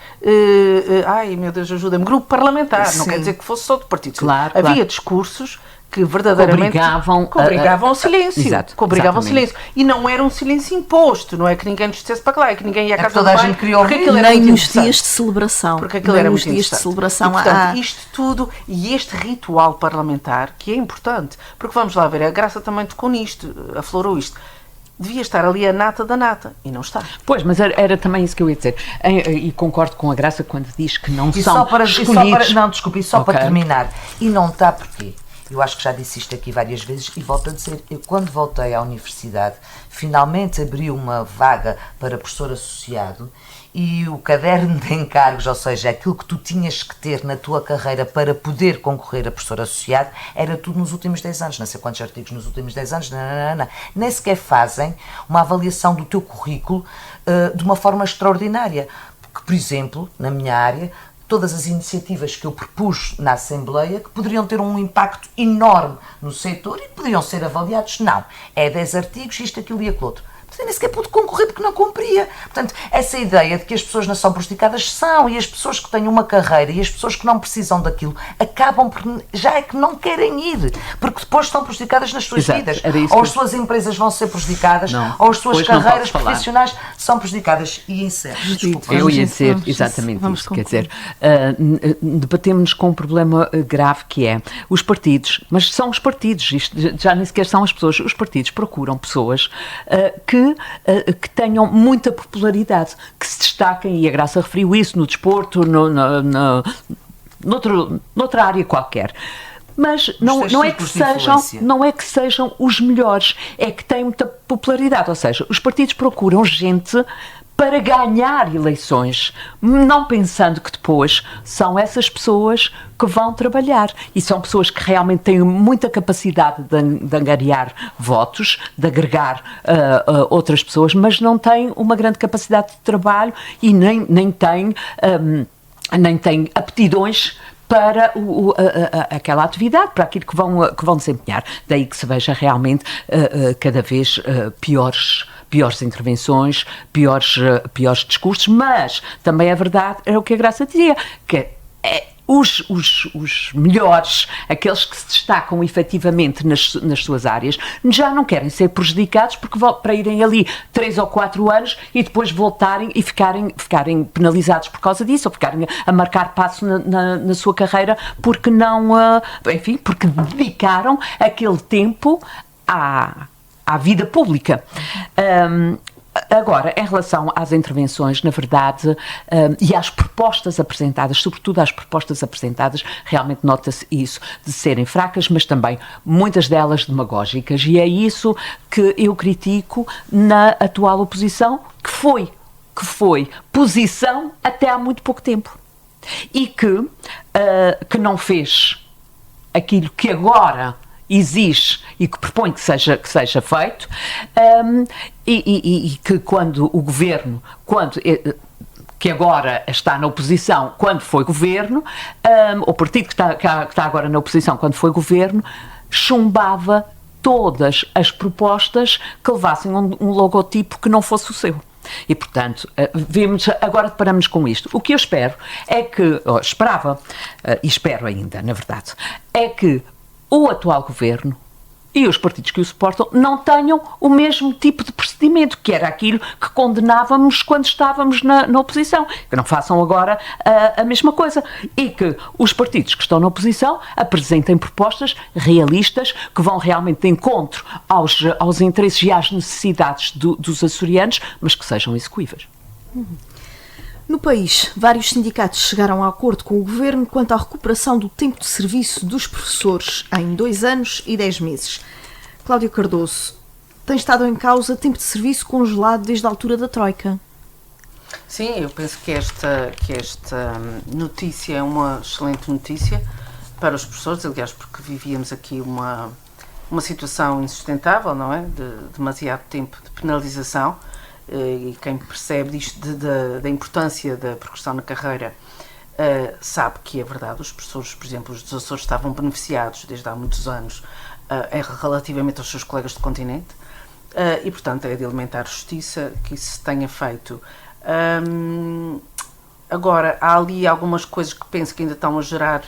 ai meu Deus, ajuda-me, grupo parlamentar, não Sim. quer dizer que fosse só do partido. Claro, havia claro. discursos que verdadeiramente Que obrigavam ao silêncio. Exato, Que obrigavam ao exatamente. silêncio. E não era um silêncio imposto, não é que ninguém nos dissesse para lá, é que ninguém ia à É que casa toda do a pai, gente queria porque ouvir. aquilo era Nem muito nos interessante. dias de celebração. Porque aquilo nem era nos muito dias de interessante. celebração E, portanto, há... isto tudo e este ritual parlamentar, que é importante, porque vamos lá ver, a Graça também tocou nisto, aflorou isto. Devia estar ali a nata da nata, e não está. Pois, mas era também isso que eu ia dizer. E concordo com a Graça quando diz que não E são só para, escolhidos. não, desculpe, e só Ok. para terminar. E não está porquê? Eu acho que já disse isto aqui várias vezes e volto a dizer, eu quando voltei à universidade, finalmente abri uma vaga para professor associado e o caderno de encargos, ou seja, aquilo que tu tinhas que ter na tua carreira para poder concorrer a professor associado, era tudo nos últimos 10 anos, não sei quantos artigos nos últimos 10 anos, não. Nem sequer fazem uma avaliação do teu currículo de uma forma extraordinária. Porque, por exemplo, na minha área, todas as iniciativas que eu propus na Assembleia que poderiam ter um impacto enorme no setor e poderiam ser avaliados, não. É 10 artigos, isto, aquilo e aquilo outro. Portanto, nem sequer pude concorrer porque não cumpria. Portanto, essa ideia de que as pessoas não são prejudicadas são, e as pessoas que têm uma carreira e as pessoas que não precisam daquilo acabam por, já é que não querem ir, porque depois são prejudicadas nas suas Exato, vidas. era isso Ou que as suas empresas vão ser prejudicadas, Não, ou as suas depois não carreiras podes falar. profissionais são prejudicadas. E encerro. Desculpa. Eu ia Vamos dizer isso, exatamente vamos isso. Quer concluir. dizer, debatemos com um problema grave que é os partidos, mas são os partidos, isto já nem sequer são as pessoas, os partidos procuram pessoas que tenham muita popularidade, que se destaquem, e a Graça referiu isso no desporto, noutra área qualquer. Mas não é que círculos de influência. não é que sejam os melhores, é que têm muita popularidade, ou seja, os partidos procuram gente para ganhar eleições, não pensando que depois são essas pessoas que vão trabalhar. E são pessoas que realmente têm muita capacidade de angariar votos, de agregar outras pessoas, mas não têm uma grande capacidade de trabalho e nem têm aptidões para aquela atividade, para aquilo que vão desempenhar. Daí que se veja realmente cada vez piores intervenções, piores discursos, mas também é verdade, é o que a Graça dizia, que os melhores, aqueles que se destacam efetivamente nas suas áreas, já não querem ser prejudicados porque para irem ali 3 ou 4 anos e depois voltarem e ficarem penalizados por causa disso, ou ficarem a marcar passo na sua carreira porque não, porque dedicaram aquele tempo à vida pública. Agora, em relação às intervenções, na verdade, e às propostas apresentadas, sobretudo às propostas apresentadas, realmente nota-se isso, de serem fracas, mas também muitas delas demagógicas, e é isso que eu critico na atual oposição, que foi posição até há muito pouco tempo, e que não fez aquilo que agora exige e que propõe que seja feito, e que quando o governo, que agora está na oposição, quando foi governo, o partido que está agora na oposição, quando foi governo, chumbava todas as propostas que levassem um logotipo que não fosse o seu. E, portanto, agora deparamos com isto. O que eu espero é que, esperava, e espero ainda, na verdade, é que o atual governo e os partidos que o suportam não tenham o mesmo tipo de procedimento, que era aquilo que condenávamos quando estávamos na oposição. Que não façam agora a mesma coisa. E que os partidos que estão na oposição apresentem propostas realistas que vão realmente de encontro aos interesses e às necessidades dos açorianos, mas que sejam execuíveis. No país, vários sindicatos chegaram a acordo com o Governo quanto à recuperação do tempo de serviço dos professores em 2 anos e 10 meses. Cláudia Cardoso, tem estado em causa tempo de serviço congelado desde a altura da Troika. Sim, eu penso que esta notícia é uma excelente notícia para os professores, aliás, porque vivíamos aqui uma situação insustentável, não é? De demasiado tempo de penalização. E quem percebe isto da importância da progressão na carreira sabe que é verdade. Os professores, por exemplo, os dos Açores estavam beneficiados desde há muitos anos relativamente aos seus colegas do continente, e portanto é de elementar justiça que isso se tenha feito. Agora, há ali algumas coisas que penso que ainda estão a gerar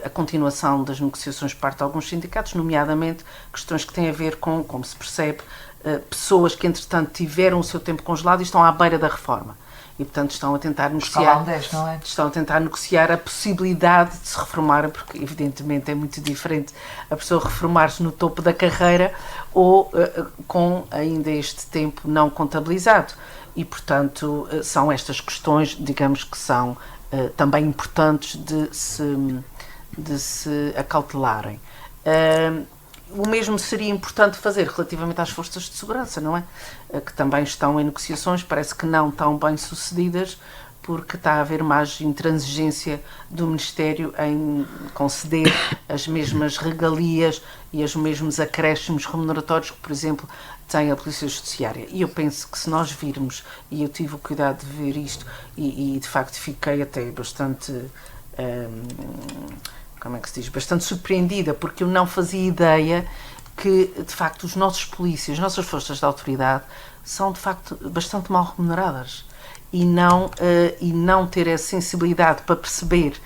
a continuação das negociações por parte de alguns sindicatos, nomeadamente questões que têm a ver com, como se percebe, pessoas que entretanto tiveram o seu tempo congelado e estão à beira da reforma e portanto estão a tentar negociar, não é? Estão a tentar negociar a possibilidade de se reformar, porque evidentemente é muito diferente a pessoa reformar-se no topo da carreira ou com ainda este tempo não contabilizado, e portanto são estas questões, digamos, que são também importantes de se acautelarem. O mesmo seria importante fazer relativamente às forças de segurança, não é? Que também estão em negociações, parece que não tão bem sucedidas, porque está a haver mais intransigência do Ministério em conceder as mesmas regalias e os mesmos acréscimos remuneratórios que, por exemplo, tem a Polícia Judiciária. E eu penso que se nós virmos, e eu tive o cuidado de ver isto, e de facto fiquei até bastante... como é que se diz? Bastante surpreendida, porque eu não fazia ideia que, de facto, os nossos polícias, as nossas forças de autoridade, são, de facto, bastante mal remuneradas. E não ter a sensibilidade para perceber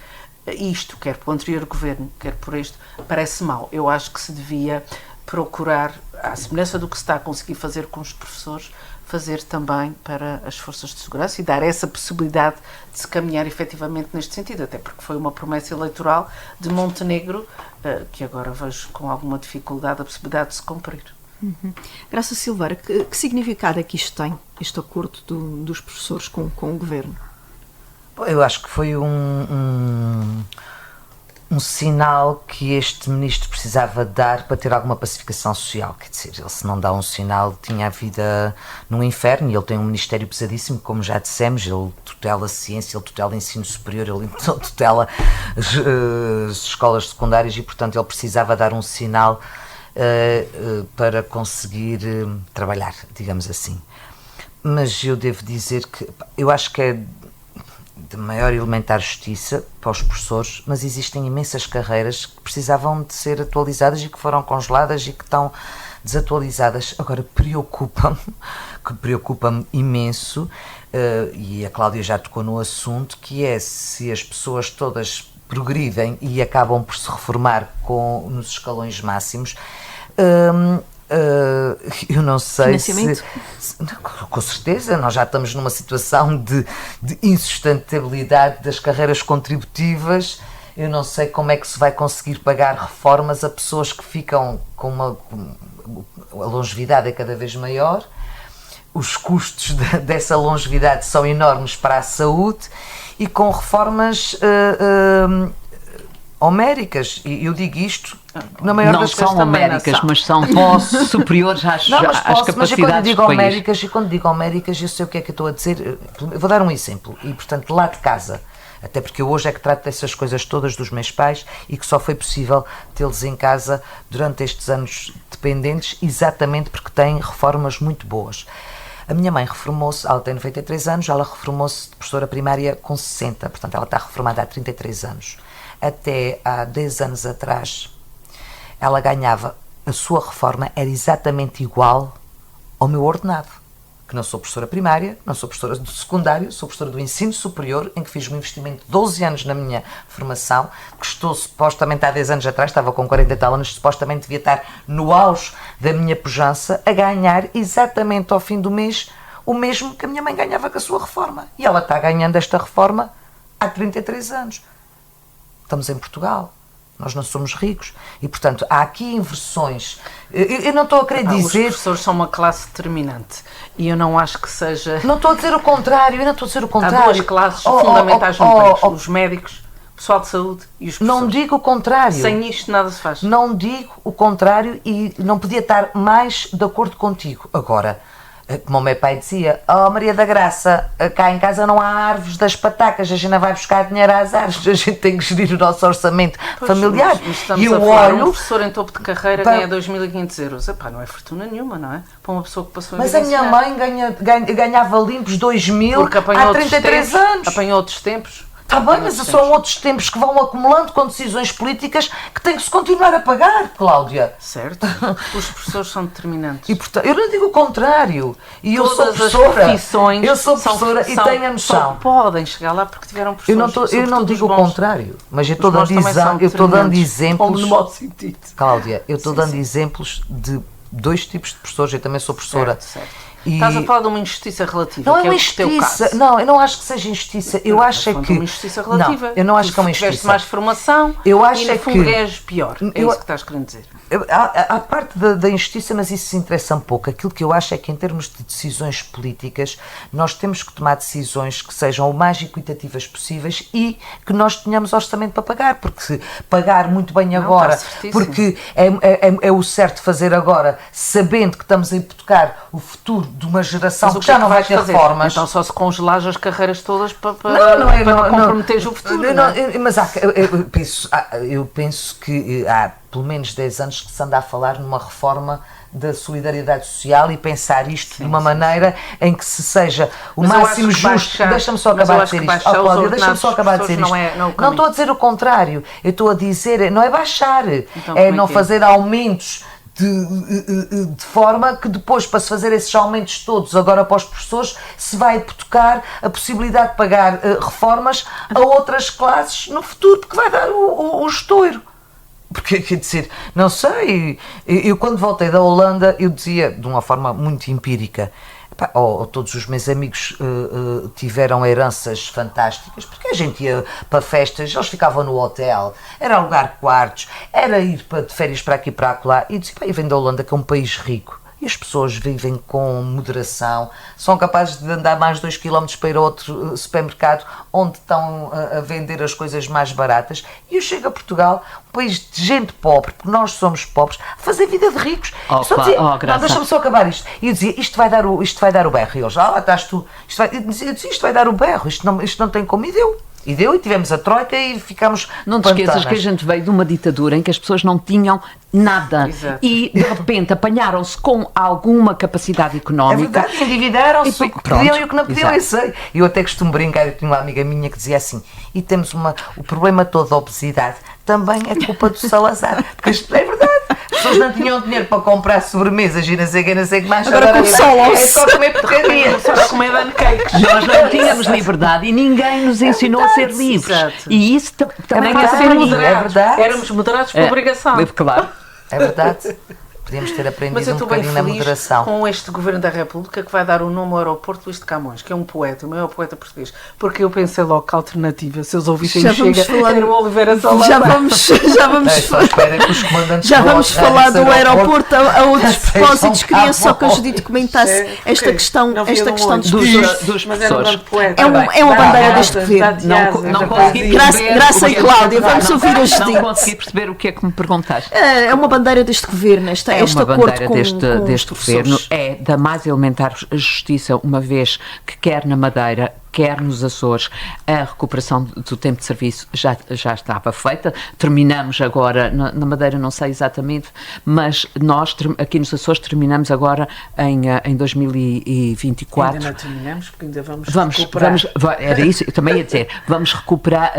isto, quer pelo anterior governo, quer por este, parece mal. Eu acho que se devia procurar, à semelhança do que se está a conseguir fazer com os professores, fazer também para as forças de segurança e dar essa possibilidade de se caminhar efetivamente neste sentido, até porque foi uma promessa eleitoral de Montenegro, que agora vejo com alguma dificuldade a possibilidade de se cumprir. Graça Silveira, que significado é que isto tem, este acordo dos professores com o Governo? Eu acho que foi um sinal que este ministro precisava dar para ter alguma pacificação social. Quer dizer, ele, se não dá um sinal, tinha a vida no inferno, e ele tem um ministério pesadíssimo, como já dissemos. Ele tutela a ciência, ele tutela o ensino superior, ele tutela as escolas secundárias, e portanto ele precisava dar um sinal para conseguir trabalhar, digamos assim. Mas eu devo dizer que eu acho que é de maior elementar justiça para os professores, mas existem imensas carreiras que precisavam de ser atualizadas e que foram congeladas e que estão desatualizadas. Agora, preocupa-me imenso, e a Cláudia já tocou no assunto, que é se as pessoas todas progridem e acabam por se reformar nos escalões máximos. Eu não sei se... Com certeza, nós já estamos numa situação de insustentabilidade das carreiras contributivas, eu não sei como é que se vai conseguir pagar reformas a pessoas que ficam a longevidade é cada vez maior, os custos dessa longevidade são enormes para a saúde e com reformas homéricas, e eu digo isto na maior das são homéricas, mas são superiores às capacidades mas quando digo do país. homéricas, eu sei o que é que eu estou a dizer. Eu vou dar um exemplo, e portanto lá de casa, até porque eu hoje é que trato dessas coisas todas dos meus pais e que só foi possível tê-los em casa durante estes anos dependentes, exatamente porque têm reformas muito boas. A minha mãe reformou-se, ela tem 93 anos, ela reformou-se de professora primária com 60, portanto ela está reformada há 33 anos. Até há 10 anos atrás, ela ganhava, a sua reforma era exatamente igual ao meu ordenado, que não sou professora primária, não sou professora do secundário, sou professora do ensino superior, em que fiz um investimento de 12 anos na minha formação, que estou supostamente há 10 anos atrás, estava com 40 e tal anos, supostamente devia estar no auge da minha pujança, a ganhar exatamente ao fim do mês o mesmo que a minha mãe ganhava com a sua reforma. E ela está ganhando esta reforma há 33 anos. Estamos em Portugal, nós não somos ricos e, portanto, há aqui inversões. Eu não estou a querer dizer... Os professores são uma classe determinante e eu não acho que seja... Não estou a dizer o contrário, Há duas classes fundamentais no país, os médicos, o pessoal de saúde e os professores. Não digo o contrário. Sem isto nada se faz. Não digo o contrário e não podia estar mais de acordo contigo. Agora, como o meu pai dizia, Maria da Graça, cá em casa não há árvores das patacas, a gente não vai buscar dinheiro às árvores, a gente tem que gerir o nosso orçamento familiar. Mas estamos e eu a falar, olho... um professor em topo de carreira ganha 2.500 euros. Epá, não é fortuna nenhuma, não é? Para uma pessoa que passou Mas a minha mãe ganhava limpos 2.000 há 33 anos. Apanhou outros tempos. Está bem, mas são outros tempos que vão acumulando com decisões políticas que tem que se continuar a pagar, Cláudia. Certo. Os professores são determinantes. E, portanto, eu não digo o contrário. E eu sou Todas professora. as profissões Eu sou professora e tenho a noção. Só podem chegar lá porque tiveram professores. Eu não digo o contrário, mas eu estou dando exemplos. No mau sentido. Cláudia, eu estou dando exemplos de dois tipos de professores. Eu também sou professora. Certo. Estás a falar de uma injustiça relativa, não que é uma injustiça. Não, eu não acho que seja injustiça. Eu acho é que uma injustiça relativa. Não, eu não acho que é uma injustiça. Tiveste mais formação eu acho e no fundo és pior. É isso que estás querendo dizer. Há parte da injustiça, mas isso se interessa um pouco. Aquilo que eu acho é que em termos de decisões políticas nós temos que tomar decisões que sejam o mais equitativas possíveis e que nós tenhamos orçamento para pagar, porque se pagar muito bem agora, porque é o certo fazer agora, sabendo que estamos a hipotecar o futuro de uma geração que já não vai ter reformas. Então só se congelares as carreiras todas para não comprometeres o futuro. Mas eu penso que há pelo menos 10 anos que se anda a falar numa reforma da solidariedade social e pensar isto de uma maneira em que se seja o máximo justo. Deixa-me só acabar de dizer isto. Cláudia, deixa-me só acabar de dizer isto. Não estou a dizer o contrário. Eu estou a dizer, não é baixar, é não fazer aumentos de forma que depois, para se fazer esses aumentos todos agora para os professores, se vai hipotecar a possibilidade de pagar reformas a outras classes no futuro, porque vai dar o estouro. Porque, quer dizer, não sei, eu quando voltei da Holanda, eu dizia de uma forma muito empírica, todos os meus amigos tiveram heranças fantásticas, porque a gente ia para festas, eles ficavam no hotel, era alugar quartos, era ir de férias para aqui e para acolá, e dizia, eu venho da Holanda, que é um país rico, e as pessoas vivem com moderação, são capazes de andar mais 2 km para ir a outro supermercado onde estão a vender as coisas mais baratas, e eu chego a Portugal, um país de gente pobre, porque nós somos pobres, a fazer vida de ricos. Deixa-me só acabar isto. E eu dizia, isto vai dar o berro. E eles, estás tu. Eu dizia, isto vai dar o berro, isto não tem como. E deu, e tivemos a troika e ficámos... Não te esqueças que a gente veio de uma ditadura em que as pessoas não tinham nada. Exato. E de repente apanharam-se com alguma capacidade económica. É verdade, endividaram-se, o que podiam e o que não podiam, eu sei. Eu até costumo brincar, eu tinha uma amiga minha que dizia assim, e temos o problema todo da obesidade, também é culpa do Salazar, porque isto é verdade. As pessoas não tinham dinheiro para comprar sobremesas e não sei o que mais. Agora é só comer porcaria. Só comer pancakes. Nós não tínhamos liberdade e ninguém nos ensinou a ser livres. Exato. E isso também a ser aí. moderados. É verdade. Éramos moderados por obrigação. Claro. É verdade. Podíamos ter Mas aprendido eu um estou bem bocadinho na feliz moderação. com este Governo da República que vai dar o nome ao aeroporto Luís de Camões, que é um poeta, o maior poeta português. Porque eu pensei logo que a alternativa, se eles ouvissem Já vamos Chega, falar- era o Oliveira Salazar. Já vamos Só espera que os comandantes Já do vamos Algarve, falar esse do aeroporto a outros sejam propósitos. Queria só que a cá Judite comentasse bom. esta Ok. questão, Não vi esta de questão longe. dos Mas era um professores. grande poeta. É uma bandeira deste governo. Não consegui perceber Graça o e que é- Cláudia, vamos não, ouvir a Judite. Não consegui perceber o que é que me perguntaste. É uma bandeira deste governo, este É uma acordo bandeira com deste os governo, professores. é da mais elementar justiça, uma vez que quer na Madeira, quer nos Açores, a recuperação do tempo de serviço já estava feita. Terminamos agora, na Madeira não sei exatamente, mas nós aqui nos Açores terminamos agora em 2024. Ainda não terminamos, porque ainda vamos recuperar. Era isso, eu também ia dizer, vamos recuperar,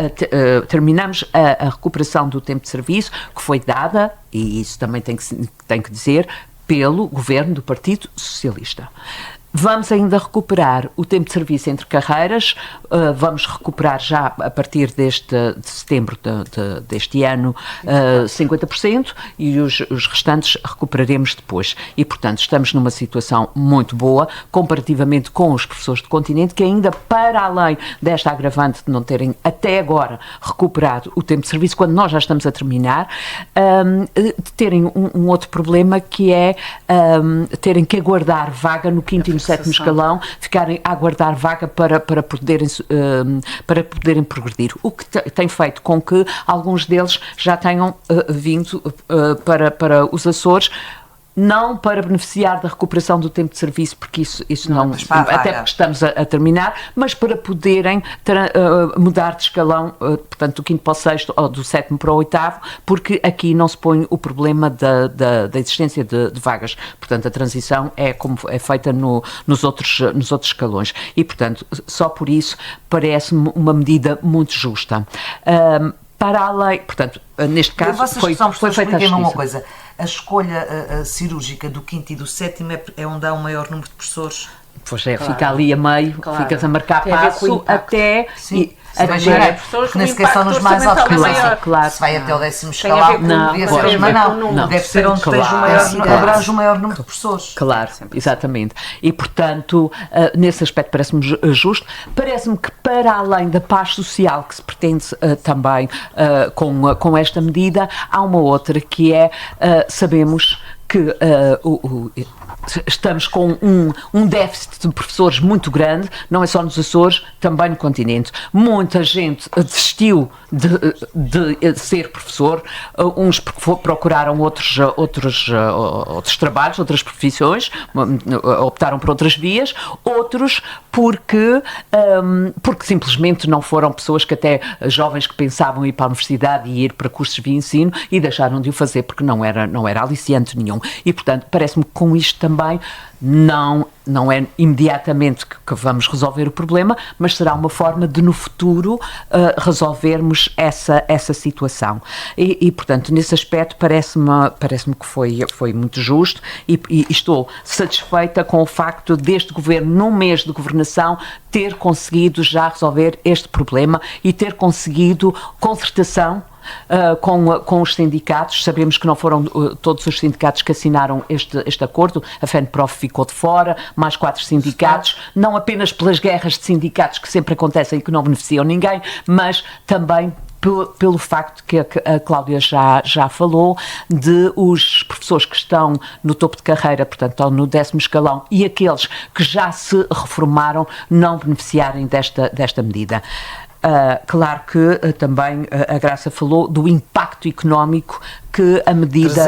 terminamos a recuperação do tempo de serviço que foi dada, e isso também tem que dizer, pelo governo do Partido Socialista. Vamos ainda recuperar o tempo de serviço entre carreiras, vamos recuperar já a partir de setembro deste ano 50% e os restantes recuperaremos depois. E, portanto, estamos numa situação muito boa comparativamente com os professores do continente que ainda, para além desta agravante de não terem até agora recuperado o tempo de serviço, quando nós já estamos a terminar, de terem um outro problema que é terem que aguardar vaga no quinto e no sétimo escalão, ficarem a aguardar vaga para poderem progredir, o que tem feito com que alguns deles já tenham vindo para os Açores, não para beneficiar da recuperação do tempo de serviço, porque isso não, até porque estamos a terminar, mas para poderem mudar de escalão, portanto, do quinto para o sexto ou do sétimo para o oitavo, porque aqui não se põe o problema da existência de vagas. Portanto, a transição é como é feita nos outros escalões. E, portanto, só por isso parece-me uma medida muito justa. Para além, portanto, neste caso, foi feita a justiça. Uma coisa. A escolha cirúrgica do quinto e do sétimo é onde há um maior número de professores. Pois é, claro. Fica ali a meio, claro. Ficas a marcar Tem a ver com o passo impacto. até... Sim. Porque nem sequer são nos mais altos. Claro. Se vai até o 10º escalão, não, deve ser onde abrange o maior número de professores. Claro, exatamente. E, portanto, nesse aspecto parece-me justo. Parece-me que, para além da paz social que se pretende também com esta medida, há uma outra que é, sabemos que estamos com um déficit de professores muito grande, não é só nos Açores, também no continente. Muita gente desistiu de ser professor, uns procuraram outros trabalhos, outras profissões, optaram por outras vias, outros porque simplesmente não foram pessoas que até jovens que pensavam ir para a universidade e ir para cursos de ensino e deixaram de o fazer porque não era aliciante nenhum. E, portanto, parece-me que com isto também não é imediatamente que vamos resolver o problema, mas será uma forma de, no futuro, resolvermos essa situação. E, portanto, nesse aspecto, parece-me que foi muito justo e estou satisfeita com o facto deste governo, num mês de governação, ter conseguido já resolver este problema e ter conseguido concertação com os sindicatos. Sabemos que não foram todos os sindicatos que assinaram este acordo, a FENPROF ficou de fora, mais 4 sindicatos, não apenas pelas guerras de sindicatos que sempre acontecem e que não beneficiam ninguém, mas também pelo facto que a Cláudia já falou, de os professores que estão no topo de carreira, portanto estão no 10º escalão, e aqueles que já se reformaram não beneficiarem desta medida. Claro que também a Graça falou do impacto económico que a medida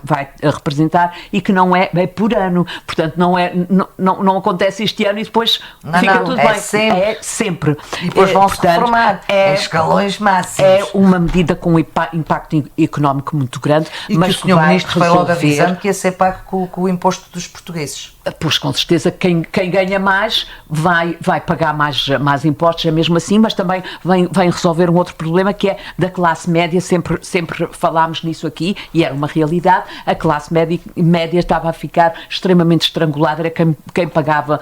vai representar e que não é por ano, portanto não acontece este ano e depois fica tudo bem. É sempre. E depois vão se reformar em escalões máximos. É uma medida com um impacto económico muito grande, e mas que o Sr. Ministro foi logo resolver... avisando que ia ser pago com o imposto dos portugueses. Pois, com certeza, quem ganha mais vai pagar mais impostos, é mesmo assim, mas também vem resolver um outro problema que é da classe média. Sempre falámos nisso aqui e era uma realidade. A classe média estava a ficar extremamente estrangulada, era quem pagava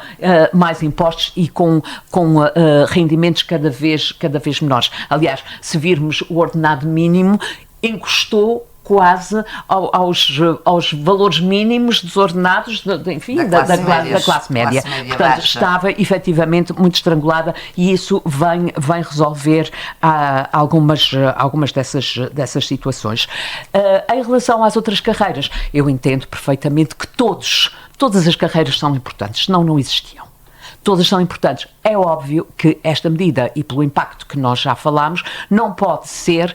mais impostos e com rendimentos cada vez menores. Aliás, se virmos o ordenado mínimo, encostou quase aos valores mínimos dos ordenados, enfim, da classe média. Portanto, baixa. estava efetivamente muito estrangulada, e isso vem resolver algumas dessas situações. Em relação às outras carreiras, eu entendo perfeitamente que todas as carreiras são importantes, senão não existiam. Todas são importantes. É óbvio que esta medida, e pelo impacto que nós já falámos, não pode ser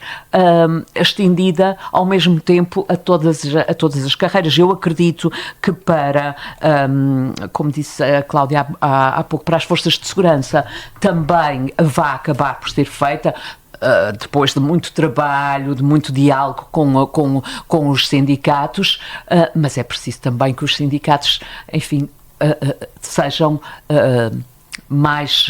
estendida ao mesmo tempo a todas as carreiras. Eu acredito que como disse a Cláudia há pouco, para as forças de segurança também vai acabar por ser feita, depois de muito trabalho, de muito diálogo com os sindicatos, mas é preciso também que os sindicatos, enfim, sejam mais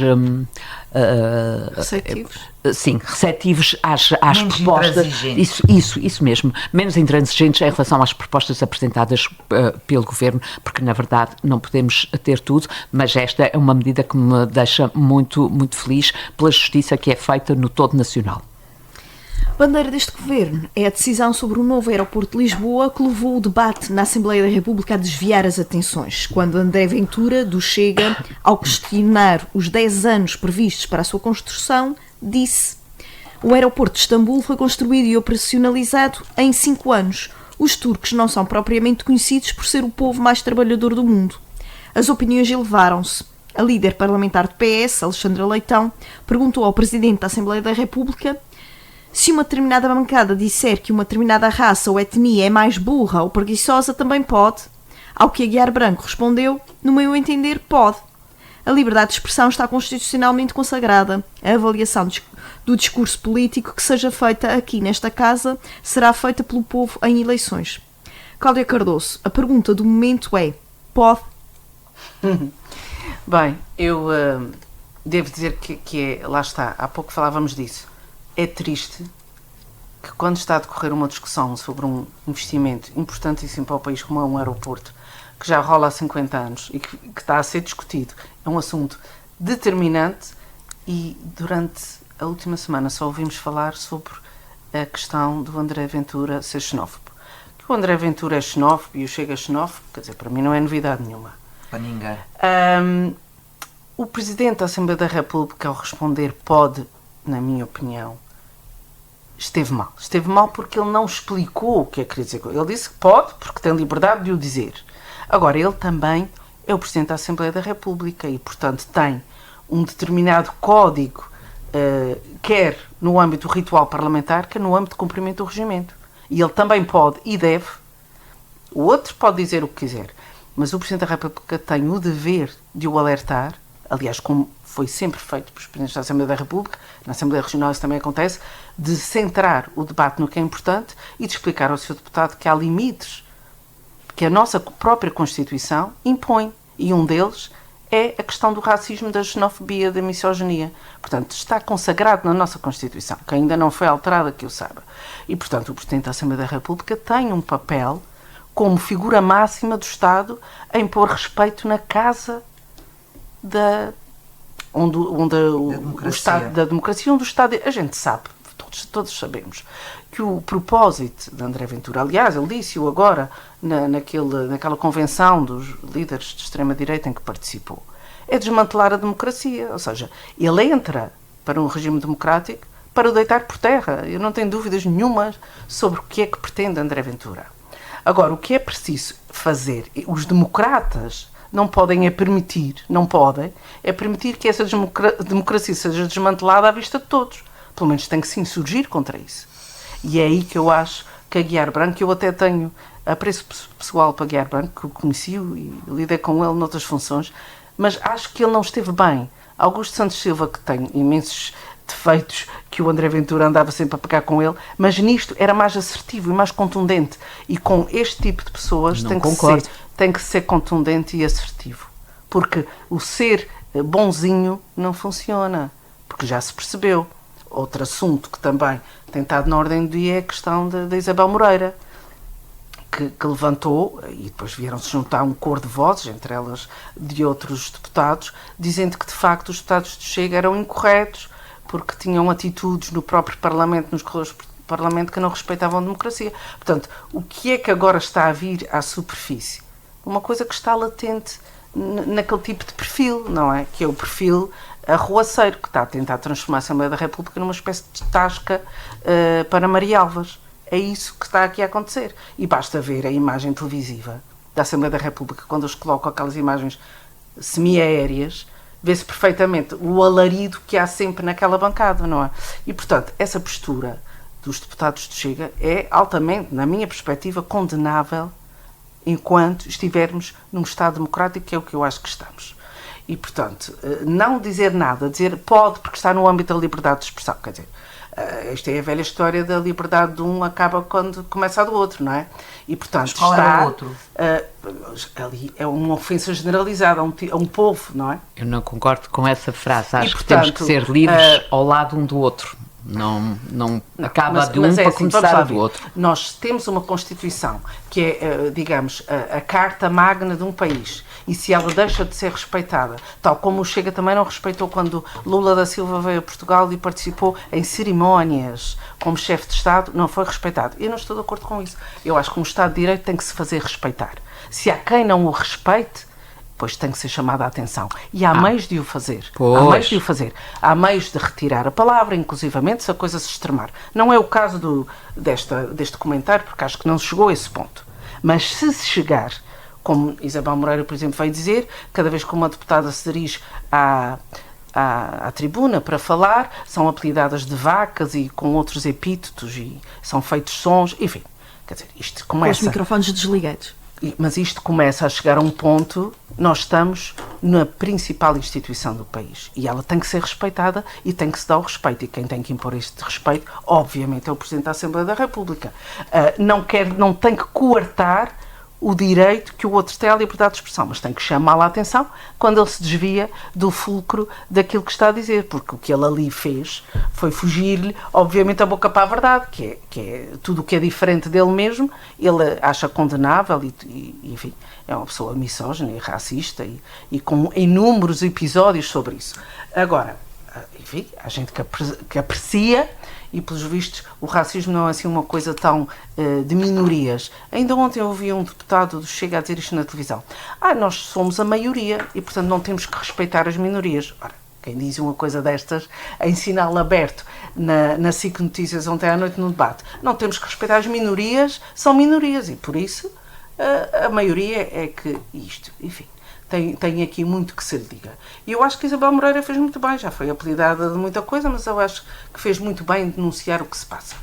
Receptivos. Sim, receptivos às Menos propostas. intransigentes. Isso mesmo, menos intransigentes em relação às propostas apresentadas pelo Governo, porque na verdade não podemos ter tudo, mas esta é uma medida que me deixa muito, muito feliz pela justiça que é feita no todo nacional. Bandeira deste governo é a decisão sobre o novo aeroporto de Lisboa, que levou o debate na Assembleia da República a desviar as atenções, quando André Ventura, do Chega, ao questionar os 10 anos previstos para a sua construção, disse: o aeroporto de Istambul foi construído e operacionalizado em 5 anos. Os turcos não são propriamente conhecidos por ser o povo mais trabalhador do mundo. As opiniões elevaram-se. A líder parlamentar do PS, Alexandra Leitão, perguntou ao Presidente da Assembleia da República: se uma determinada bancada disser que uma determinada raça ou etnia é mais burra ou preguiçosa, também pode? Ao que Aguiar Branco respondeu: no meu entender, pode. A liberdade de expressão está constitucionalmente consagrada. A avaliação do discurso político que seja feita aqui nesta casa será feita pelo povo em eleições. Cláudia Cardoso, a pergunta do momento é: pode? Bem, eu devo dizer que lá está, há pouco falávamos disso. É triste que, quando está a decorrer uma discussão sobre um investimento importantíssimo para o país, como é um aeroporto, que já rola há 50 anos e que está a ser discutido, é um assunto determinante, e durante a última semana só ouvimos falar sobre a questão do André Ventura ser xenófobo. Que o André Ventura é xenófobo e o Chega é xenófobo, quer dizer, para mim não é novidade nenhuma. Para ninguém. O Presidente da Assembleia da República, ao responder pode, na minha opinião, esteve mal. Esteve mal porque ele não explicou o que é que queria dizer. Ele disse que pode, porque tem liberdade de o dizer. Agora, ele também é o Presidente da Assembleia da República e, portanto, tem um determinado código, quer no âmbito do ritual parlamentar, quer no âmbito do cumprimento do regimento. E ele também pode e deve. O outro pode dizer o que quiser, mas o Presidente da República tem o dever de o alertar, aliás, como foi sempre feito pelos Presidentes da Assembleia da República, na Assembleia Regional isso também acontece, de centrar o debate no que é importante e de explicar ao seu deputado que há limites que a nossa própria Constituição impõe, e um deles é a questão do racismo, da xenofobia, da misoginia. Portanto, está consagrado na nossa Constituição, que ainda não foi alterada, que eu saiba. E, portanto, o Presidente da Assembleia da República tem um papel como figura máxima do Estado em pôr respeito na casa onde o Estado da democracia, onde o Estado... A gente sabe, todos sabemos, que o propósito de André Ventura, aliás, ele disse-o agora naquela convenção dos líderes de extrema-direita em que participou, é desmantelar a democracia. Ou seja, ele entra para um regime democrático para o deitar por terra. Eu não tenho dúvidas nenhumas sobre o que é que pretende André Ventura. Agora, o que é preciso fazer, os democratas não podem permitir que essa democracia seja desmantelada à vista de todos. Pelo menos tem que se insurgir contra isso. E é aí que eu acho que Aguiar Branco, eu até tenho apreço pessoal para Aguiar Branco, que o conheci e lidei com ele noutras funções, mas acho que ele não esteve bem. Augusto Santos Silva, que tem imensos defeitos, que o André Ventura andava sempre a pegar com ele, mas nisto era mais assertivo e mais contundente. E com este tipo de pessoas tem que ser contundente e assertivo. Porque o ser bonzinho não funciona. Porque já se percebeu. Outro assunto que também tem estado na ordem do dia é a questão da Isabel Moreira, que levantou, e depois vieram-se juntar um coro de vozes, entre elas de outros deputados, dizendo que de facto os deputados de Chega eram incorretos, porque tinham atitudes no próprio Parlamento, nos corredores Parlamento que não respeitavam a democracia. Portanto, o que é que agora está a vir à superfície? Uma coisa que está latente naquele tipo de perfil, não é? Que é o perfil arruaceiro, que está a tentar transformar a Assembleia da República numa espécie de tasca para Marialvas. É isso que está aqui a acontecer. E basta ver a imagem televisiva da Assembleia da República, quando eles colocam aquelas imagens semi-aéreas, vê-se perfeitamente o alarido que há sempre naquela bancada, não é? E, portanto, essa postura dos deputados do Chega é altamente, na minha perspectiva, condenável enquanto estivermos num Estado democrático, que é o que eu acho que estamos. E, portanto, não dizer nada, dizer pode porque está no âmbito da liberdade de expressão, quer dizer, esta é a velha história da liberdade de um acaba quando começa a do outro, não é? E, portanto, qual era o outro? Ali é uma ofensa generalizada a um povo, não é? Eu não concordo com essa frase. Acho que portanto, temos que ser livres ao lado um do outro. Não acaba de um para começar do outro. Nós temos uma Constituição que é, digamos, a carta magna de um país, e se ela deixa de ser respeitada, tal como o Chega também não respeitou quando Lula da Silva veio a Portugal e participou em cerimónias como chefe de Estado, não foi respeitado. Eu não estou de acordo com isso. Eu acho que um Estado de Direito tem que se fazer respeitar. Se há quem não o respeite, pois tem que ser chamada a atenção. E há meios de o fazer. Há meios de o fazer. Há meios de retirar a palavra, inclusivamente, se a coisa se extremar. Não é o caso deste comentário, porque acho que não chegou a esse ponto. Mas se chegar, como Isabel Moreira, por exemplo, vai dizer, cada vez que uma deputada se dirige à tribuna para falar, são apelidadas de vacas e com outros epítetos e são feitos sons, enfim. Quer dizer, isto começa... Com os microfones desligados. Mas isto começa a chegar a um ponto, nós estamos na principal instituição do país e ela tem que ser respeitada e tem que se dar o respeito, e quem tem que impor este respeito, obviamente, é o Presidente da Assembleia da República. Não tem que coartar o direito que o outro tem à liberdade de expressão, mas tem que chamá-la a atenção quando ele se desvia do fulcro daquilo que está a dizer, porque o que ele ali fez foi fugir-lhe, obviamente, a boca para a verdade, que é tudo o que é diferente dele mesmo, ele acha condenável e enfim, é uma pessoa misógina e racista e com inúmeros episódios sobre isso. Agora, enfim, há gente que aprecia, e pelos vistos o racismo não é assim uma coisa tão de minorias. Ainda ontem eu ouvi um deputado do Chega a dizer isto na televisão. Nós somos a maioria e, portanto, não temos que respeitar as minorias. Ora, quem diz uma coisa destas em sinal aberto na SIC Notícias ontem à noite no debate, não temos que respeitar as minorias, são minorias, e por isso a maioria é que isto, enfim. Tem aqui muito que se lhe diga. E eu acho que Isabel Moreira fez muito bem, já foi apelidada de muita coisa, mas eu acho que fez muito bem em denunciar o que se passa.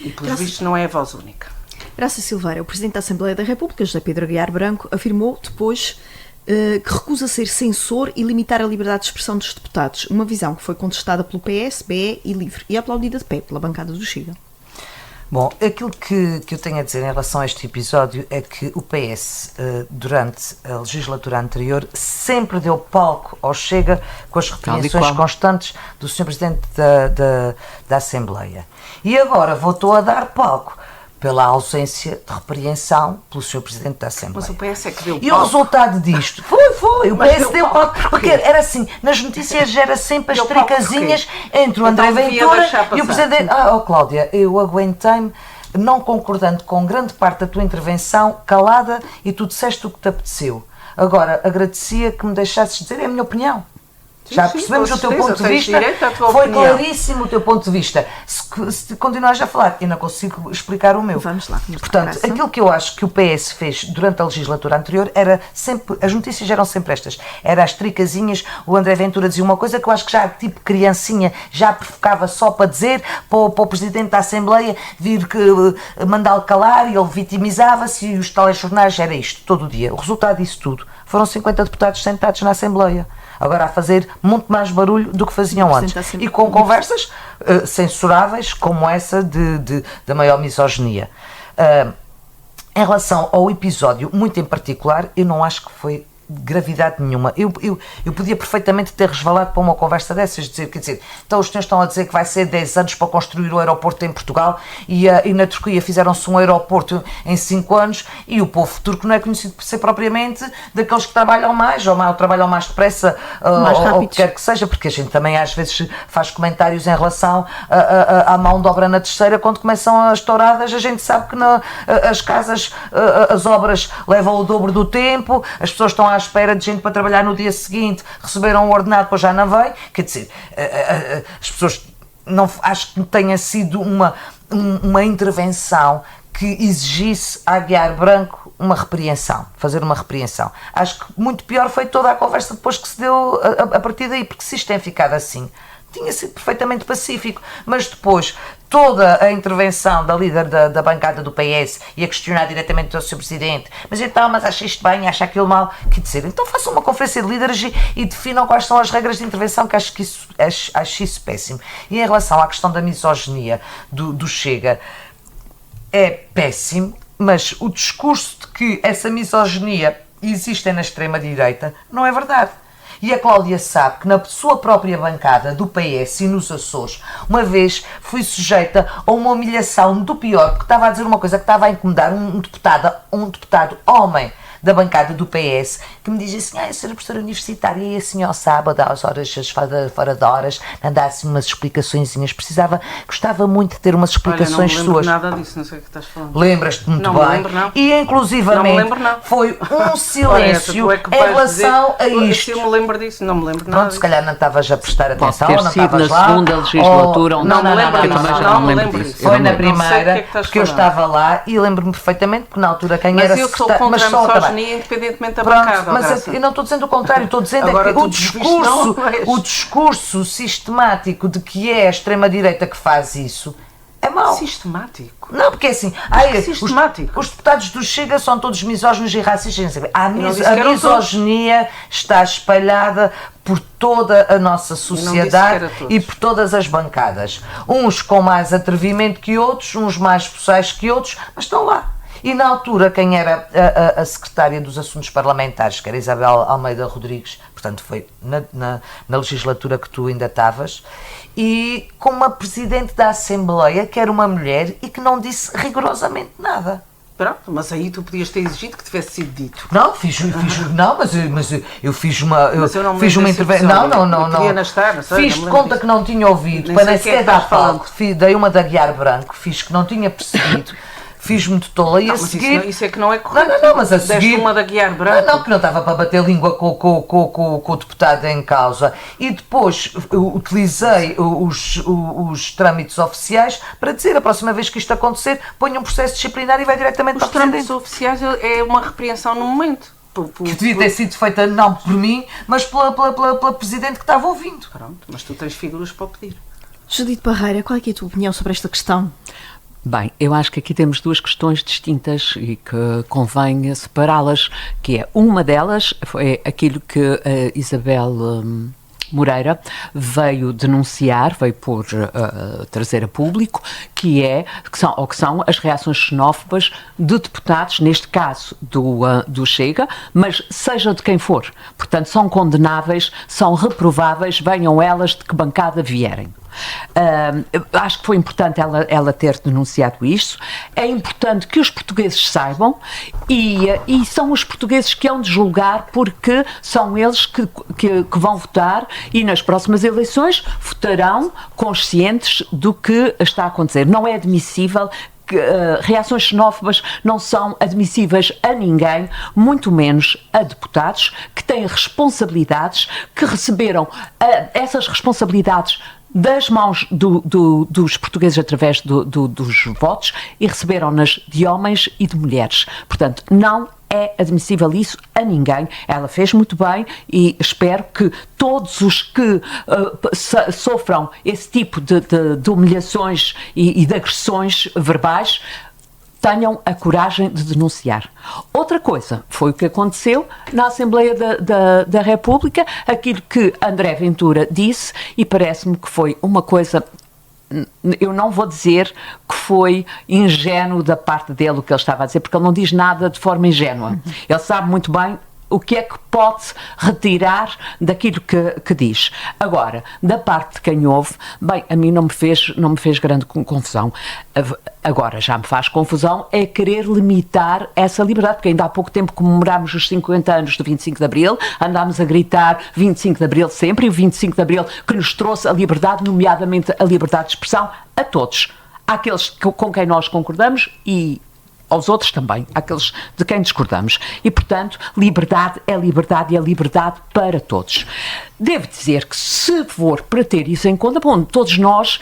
E, pelos vistos, não é a voz única. Graça Silveira, o Presidente da Assembleia da República, José Pedro Aguiar Branco, afirmou depois que recusa ser censor e limitar a liberdade de expressão dos deputados, uma visão que foi contestada pelo PS, BE e LIVRE e aplaudida de pé pela bancada do Chega. Bom, aquilo que eu tenho a dizer em relação a este episódio é que o PS, durante a legislatura anterior, sempre deu palco ao Chega com as repreensões constantes do Sr. Presidente da Assembleia. E agora voltou a dar palco pela ausência de repreensão pelo Sr. Presidente da Assembleia. Mas o PS é que deu palco. E o resultado disto foi. O PS deu palco. Porque era assim, nas notícias era sempre as tricasinhas entre o André Ventura e o Presidente... Cláudia, eu aguentei-me, não concordando com grande parte da tua intervenção, calada, e tu disseste o que te apeteceu. Agora, agradecia que me deixasses dizer a minha opinião. Já percebemos o teu ponto de vista, foi claríssimo o teu ponto de vista. Se continuares a falar, eu não consigo explicar o meu. Vamos lá. Portanto, aquilo que eu acho que o PS fez durante a legislatura anterior era sempre, as notícias eram sempre estas, era as tricasinhas, o André Ventura dizia uma coisa que eu acho que já, tipo criancinha, já provocava só para dizer, para o Presidente da Assembleia vir mandá-lo calar, e ele vitimizava-se, e os telejornais era isto, todo o dia. O resultado disso tudo, foram 50 deputados sentados na Assembleia, agora a fazer muito mais barulho do que faziam antes, e com conversas censuráveis como essa da maior misoginia. Em relação ao episódio, muito em particular, eu não acho que foi gravidade nenhuma. Eu podia perfeitamente ter resvalado para uma conversa dessas, quer dizer, então os senhores estão a dizer que vai ser 10 anos para construir o aeroporto em Portugal e na Turquia fizeram-se um aeroporto em 5 anos e o povo turco não é conhecido por ser propriamente daqueles que trabalham mais ou trabalham mais depressa ou o que quer que seja, porque a gente também às vezes faz comentários em relação à mão de obra na terceira, quando começam as touradas, a gente sabe que as casas, as obras levam o dobro do tempo, as pessoas estão à espera de gente para trabalhar no dia seguinte, receberam o ordenado, depois já não vem, quer dizer, as pessoas não, acho que tenha sido uma intervenção que exigisse a Aguiar Branco fazer uma repreensão. Acho que muito pior foi toda a conversa depois que se deu a partir daí, porque se isto tem ficado assim, tinha sido perfeitamente pacífico, mas depois toda a intervenção da líder da bancada do PS e a questionar diretamente o Sr. Presidente, mas acha isto bem, acha aquilo mal, quer dizer, então façam uma conferência de líderes e definam quais são as regras de intervenção, que acho isso péssimo. E em relação à questão da misoginia do Chega, é péssimo, mas o discurso de que essa misoginia existe na extrema-direita não é verdade. E a Cláudia sabe que na sua própria bancada do PS e nos Açores, uma vez fui sujeita a uma humilhação do pior, porque estava a dizer uma coisa que estava a incomodar um deputado homem da bancada do PS, que me diz assim, a senhora professora universitária, e assim ao sábado, às horas fora de horas, mandasse umas explicaçõezinhas, gostava muito de ter umas explicações suas. Olha, não me lembro nada disso, não sei o que estás falando. Lembras-te muito não bem. Não me lembro, não. E inclusivamente não me lembro, não. Foi um silêncio em relação a isto. Se eu me lembro disso, não me lembro nada. Pronto, se calhar não estavas a prestar atenção, Pode ter não sido estavas na lá. segunda legislatura, não me lembro disso. Foi na primeira, porque eu estava lá e lembro-me perfeitamente que na altura quem era secretário... Mas eu sou contra a misoginia independentemente da bancada. Mas eu não estou dizendo o contrário, estou dizendo agora, que o discurso sistemático de que é a extrema-direita que faz isso é mau. Sistemático? Não, porque é assim, os deputados do Chega são todos misóginos e racistas. A misoginia está espalhada por toda a nossa sociedade e por todas as bancadas. Uns com mais atrevimento que outros, uns mais possais que outros, mas estão lá. E na altura, quem era a secretária dos Assuntos Parlamentares, que era Isabel Almeida Rodrigues, portanto foi na legislatura que tu ainda estavas, e com uma presidente da Assembleia, que era uma mulher e que não disse rigorosamente nada. Pronto, mas aí tu podias ter exigido que tivesse sido dito. Não, mas eu fiz uma intervenção. Não. Fiz de conta que não tinha ouvido, para nem sequer dar palco. Dei uma de Aguiar Branco, fiz que não tinha percebido. Fiz-me de tola e a seguir... Isso é que não é correto. Não, mas a seguir... Deste uma de Aguiar Branco. Não, que não estava para bater língua com o deputado em causa. E depois utilizei os trâmites oficiais para dizer, a próxima vez que isto acontecer, ponho um processo disciplinar e vai diretamente para o Presidente. Os trâmites oficiais é uma repreensão no momento. Que devia ter sido feita não por mim, mas pela Presidente que estava ouvindo. Pronto, mas tu tens figuras para o pedir. Judite Parreira, qual é que é a tua opinião sobre esta questão? Bem, eu acho que aqui temos duas questões distintas e que convém separá-las, que é, uma delas foi aquilo que a Isabel Moreira veio denunciar, veio trazer a público, que são as reações xenófobas de deputados, neste caso do Chega, mas seja de quem for. Portanto, são condenáveis, são reprováveis, venham elas de que bancada vierem. Acho que foi importante ela ter denunciado isto. É importante que os portugueses saibam e são os portugueses que hão de julgar, porque são eles que vão votar e nas próximas eleições votarão conscientes do que está a acontecer. Não é admissível que reações xenófobas não são admissíveis a ninguém, muito menos a deputados que têm responsabilidades, que receberam essas responsabilidades das mãos dos portugueses através dos votos e receberam-nas de homens e de mulheres. Portanto, não é admissível isso a ninguém. Ela fez muito bem e espero que todos os que sofram esse tipo de humilhações e de agressões verbais tenham a coragem de denunciar. Outra coisa foi o que aconteceu na Assembleia da República, aquilo que André Ventura disse, e parece-me que foi uma coisa, eu não vou dizer que foi ingênuo da parte dele o que ele estava a dizer, porque ele não diz nada de forma ingênua. Ele sabe muito bem o que é que pode retirar daquilo que diz. Agora, da parte de quem ouve, bem, a mim não me fez grande confusão. Agora, já me faz confusão é querer limitar essa liberdade, porque ainda há pouco tempo comemorámos os 50 anos do 25 de Abril, andámos a gritar 25 de Abril sempre, e o 25 de Abril que nos trouxe a liberdade, nomeadamente a liberdade de expressão, a todos. Àqueles com quem nós concordamos e aos outros também, àqueles de quem discordamos. E, portanto, liberdade é liberdade e é liberdade para todos. Devo dizer que, se for para ter isso em conta, bom, todos nós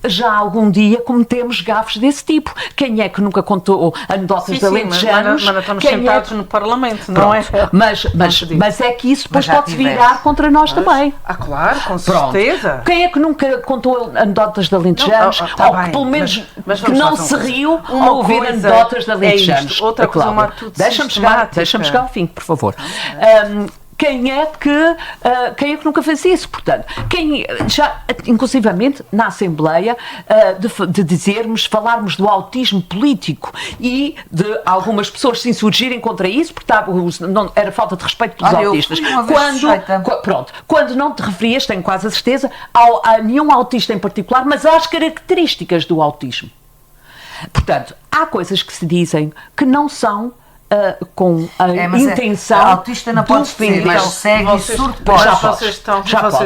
já algum dia cometemos gafes desse tipo. Quem é que nunca contou anedotas de alentejanos? Mas estamos sentados no Parlamento, não é? Mas é que isso depois pode-se virar contra nós também. Claro, com certeza. Quem é que nunca contou anedotas de alentejanos? Ou que pelo menos que não se riu ao ouvir anedotas de alentejanos? Outra coisa, uma atitude Deixa-me chegar ao fim, por favor. Quem é que nunca fez isso? Portanto, quem já, inclusivamente, na Assembleia, falarmos do autismo político e de algumas pessoas se insurgirem contra isso, porque não, era falta de respeito pelos autistas. Quando não te referias, tenho quase a certeza, a nenhum autista em particular, mas às características do autismo. Portanto, há coisas que se dizem que não são com a intenção autista não pode ser, mas cego e surdo pode. Vocês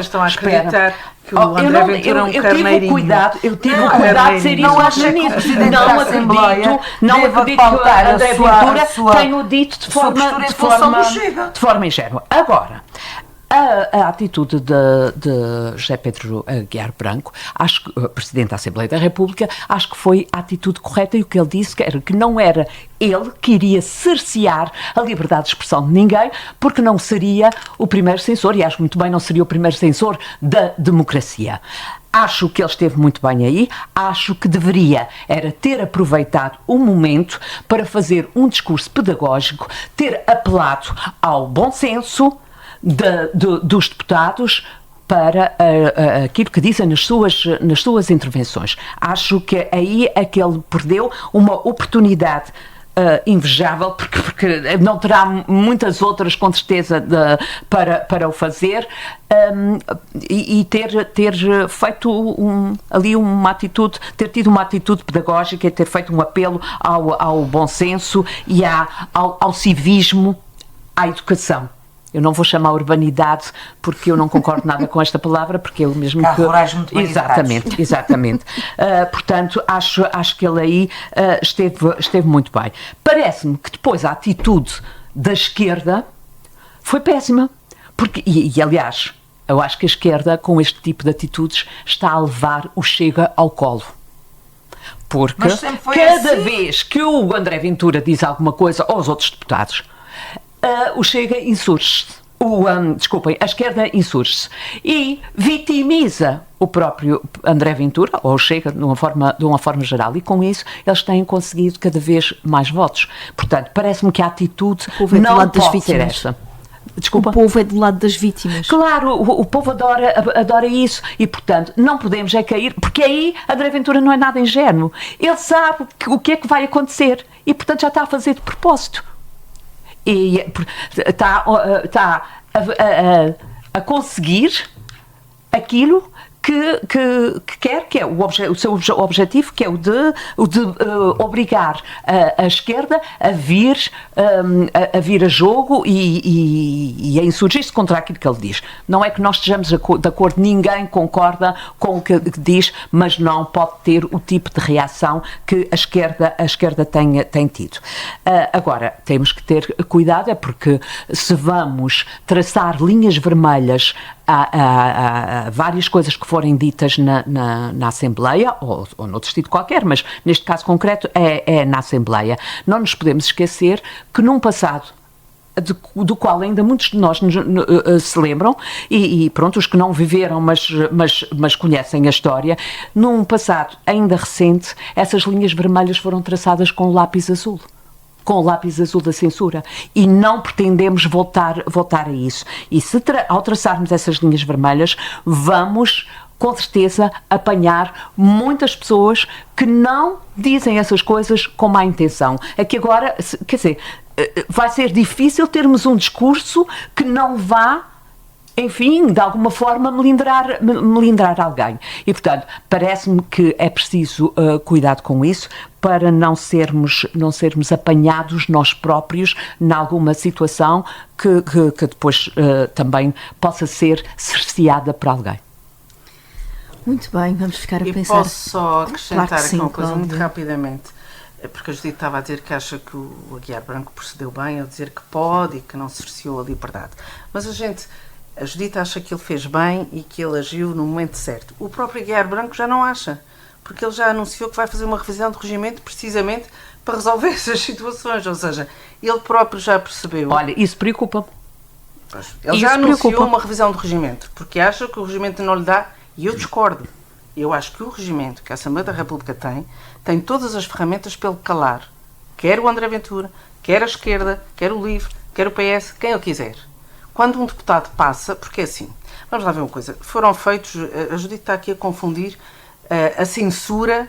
estão a acreditar que o André Ventura é um carneirinho. Eu tive o cuidado de dizer isso. Não acredito que o André Ventura tenha dito de forma ingênua. Agora, a atitude de José Pedro Aguiar Branco, acho que, Presidente da Assembleia da República, acho que foi a atitude correta, e o que ele disse era que não era ele que iria cercear a liberdade de expressão de ninguém, porque não seria o primeiro censor, e acho muito bem, não seria o primeiro censor da democracia. Acho que ele esteve muito bem aí, acho que deveria era ter aproveitado o momento para fazer um discurso pedagógico, ter apelado ao bom senso dos deputados para aquilo que dizem nas suas intervenções. Acho que aí é que ele perdeu uma oportunidade invejável, porque não terá muitas outras, com certeza, para o fazer, e ter feito ali uma atitude, ter tido uma atitude pedagógica, e ter feito um apelo ao bom senso e ao civismo, à educação. Eu não vou chamar urbanidade, porque eu não concordo nada com esta palavra, porque eu mesmo que... rurais muito bem Exatamente. Portanto, acho que ele aí esteve muito bem. Parece-me que depois a atitude da esquerda foi péssima. Porque, e aliás, eu acho que a esquerda, com este tipo de atitudes, está a levar o Chega ao colo. Porque cada vez que o André Ventura diz alguma coisa aos outros deputados, o Chega insurge-se, a esquerda insurge-se e vitimiza o próprio André Ventura, ou o Chega, de uma forma geral, e com isso eles têm conseguido cada vez mais votos. Portanto, parece-me que a atitude não pode ser esta. Desculpa. O povo é do lado das vítimas. Claro, o povo adora isso, e portanto não podemos cair, porque aí André Ventura não é nada ingênuo, ele sabe o que é que vai acontecer e portanto já está a fazer de propósito. E está a conseguir aquilo que quer, que é o seu objetivo, que é o de obrigar a esquerda a vir a jogo e a insurgir-se contra aquilo que ele diz. Não é que nós estejamos de acordo, ninguém concorda com o que diz, mas não pode ter o tipo de reação que a esquerda tem tido. Agora, temos que ter cuidado, é porque se vamos traçar linhas vermelhas a várias coisas que forem ditas na Assembleia, ou noutro sítio qualquer, mas neste caso concreto é na Assembleia. Não nos podemos esquecer que num passado do qual ainda muitos de nós se lembram, e pronto, os que não viveram, mas conhecem a história, num passado ainda recente, essas linhas vermelhas foram traçadas com o lápis azul da censura, e não pretendemos voltar a isso. E ao traçarmos essas linhas vermelhas, vamos com certeza apanhar muitas pessoas que não dizem essas coisas com má intenção. É que agora, quer dizer, vai ser difícil termos um discurso que não vá, enfim, de alguma forma melindrar alguém. E, portanto, parece-me que é preciso cuidado com isso para não sermos apanhados nós próprios em alguma situação que depois também possa ser cerceada por alguém. Muito bem, vamos ficar a E pensar. posso só acrescentar Claro que sim, aqui uma coisa Cláudia. muito rapidamente, porque a Judite estava a dizer que acha que o Aguiar Branco procedeu bem ao dizer que pode e que não cerceou a liberdade. Mas a Judite acha que ele fez bem e que ele agiu no momento certo. O próprio Aguiar Branco já não acha, porque ele já anunciou que vai fazer uma revisão de regimento precisamente para resolver essas situações, ou seja, ele próprio já percebeu. Olha, isso preocupa-me. Ele já anunciou uma revisão do regimento, porque acha que o regimento não lhe dá, e eu discordo. Eu acho que o regimento que a Assembleia da República tem todas as ferramentas para ele calar, quer o André Ventura, quer a esquerda, quer o LIVRE, quer o PS, quem ele quiser. Quando um deputado passa, porque é assim, vamos lá ver uma coisa, foram feitos, a Judite está aqui a confundir a censura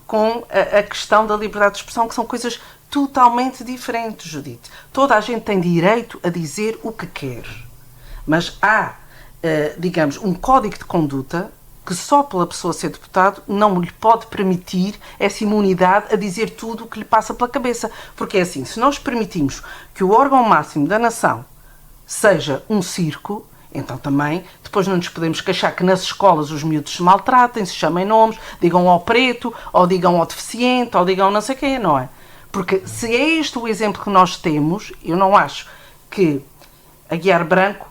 com a questão da liberdade de expressão, que são coisas totalmente diferentes, Judite. Toda a gente tem direito a dizer o que quer, mas há, digamos, um código de conduta que só pela pessoa ser deputado não lhe pode permitir essa imunidade a dizer tudo o que lhe passa pela cabeça. Porque é assim, se nós permitimos que o órgão máximo da nação seja um circo, então também depois não nos podemos queixar que nas escolas os miúdos se maltratem, se chamem nomes, digam ao preto, ou digam ao deficiente, ou digam não sei quem, não é? Porque se é este o exemplo que nós temos, eu não acho que Aguiar Branco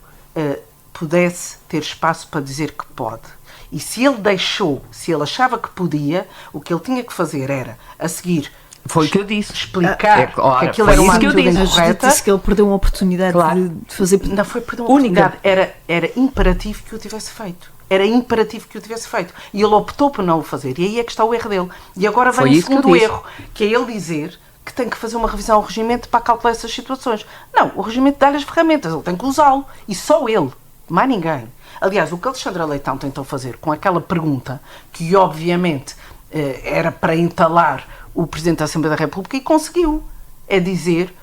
pudesse ter espaço para dizer que pode. E se ele achava que podia, o que ele tinha que fazer era, a seguir, Foi o que eu disse. explicar que aquilo foi era uma isso que eu atitude disse. A Judite incorreta. disse que ele perdeu uma oportunidade Claro. de fazer. Não foi perder uma Única. oportunidade, era imperativo que o tivesse feito. Era imperativo que o tivesse feito. E ele optou por não o fazer. E aí é que está o erro dele. E agora Foi vem o isso que eu segundo disse. erro, que é ele dizer que tem que fazer uma revisão ao regimento para calcular essas situações. Não, o regimento dá-lhe as ferramentas, ele tem que usá-lo. E só ele, mais ninguém. Aliás, o que Alexandra Leitão tentou fazer com aquela pergunta, que obviamente era para entalar o Presidente da Assembleia da República, e conseguiu, é dizer,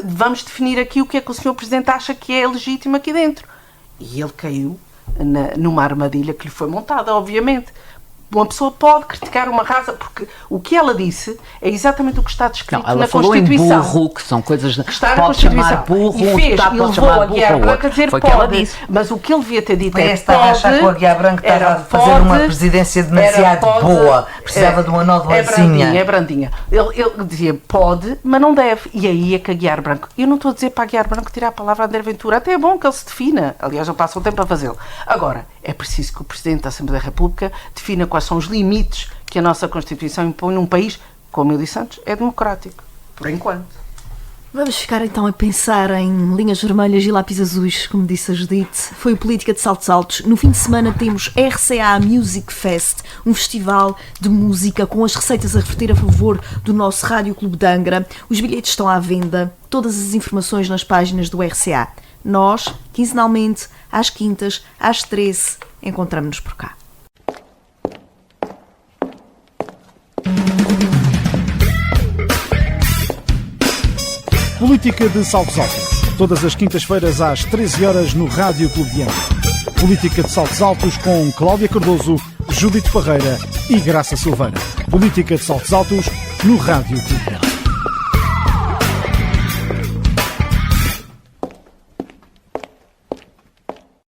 vamos definir aqui o que é que o Sr. Presidente acha que é legítimo aqui dentro. E ele caiu numa armadilha que lhe foi montada, obviamente. Uma pessoa pode criticar uma raça, porque o que ela disse é exatamente o que está descrito Não, ela na falou Constituição. em burro, que são coisas... Que está na pode chamar Constituição. burro, E um fez, deputado e pode levou chamar a burro Aguiar ao Branco a outro. dizer Foi o que ela pode. disse. Mas o que ele devia ter dito Foi é esta a achar que o Aguiar Branco estava a fazer uma presidência demasiado boa. Precisava de uma nó de lacinha. É brandinha. Ele dizia pode, mas não deve. E aí é que Aguiar Branco... Eu não estou a dizer para Aguiar Branco tirar a palavra a André Ventura. Até é bom que ele se defina. Aliás, ele passa o tempo a fazê-lo. Agora, é preciso que o Presidente da Assembleia da República defina quais são os limites que a nossa Constituição impõe num país, como eu disse antes, é democrático. Por enquanto. Vamos ficar então a pensar em linhas vermelhas e lápis azuis, como disse a Judite. Foi o Política de Saltos Altos. No fim de semana temos RCA Music Fest, um festival de música com as receitas a reverter a favor do nosso Rádio Clube de Angra. Os bilhetes estão à venda, todas as informações nas páginas do RCA. Nós, quinzenalmente, às quintas, às 13, encontramos-nos por cá. Política de Saltos Altos. Todas as quintas-feiras às 13 horas no Rádio Clube de Angra. Política de Saltos Altos com Cláudia Cardoso, Judite Parreira e Graça Silveira. Política de Saltos Altos no Rádio Clube de Angra.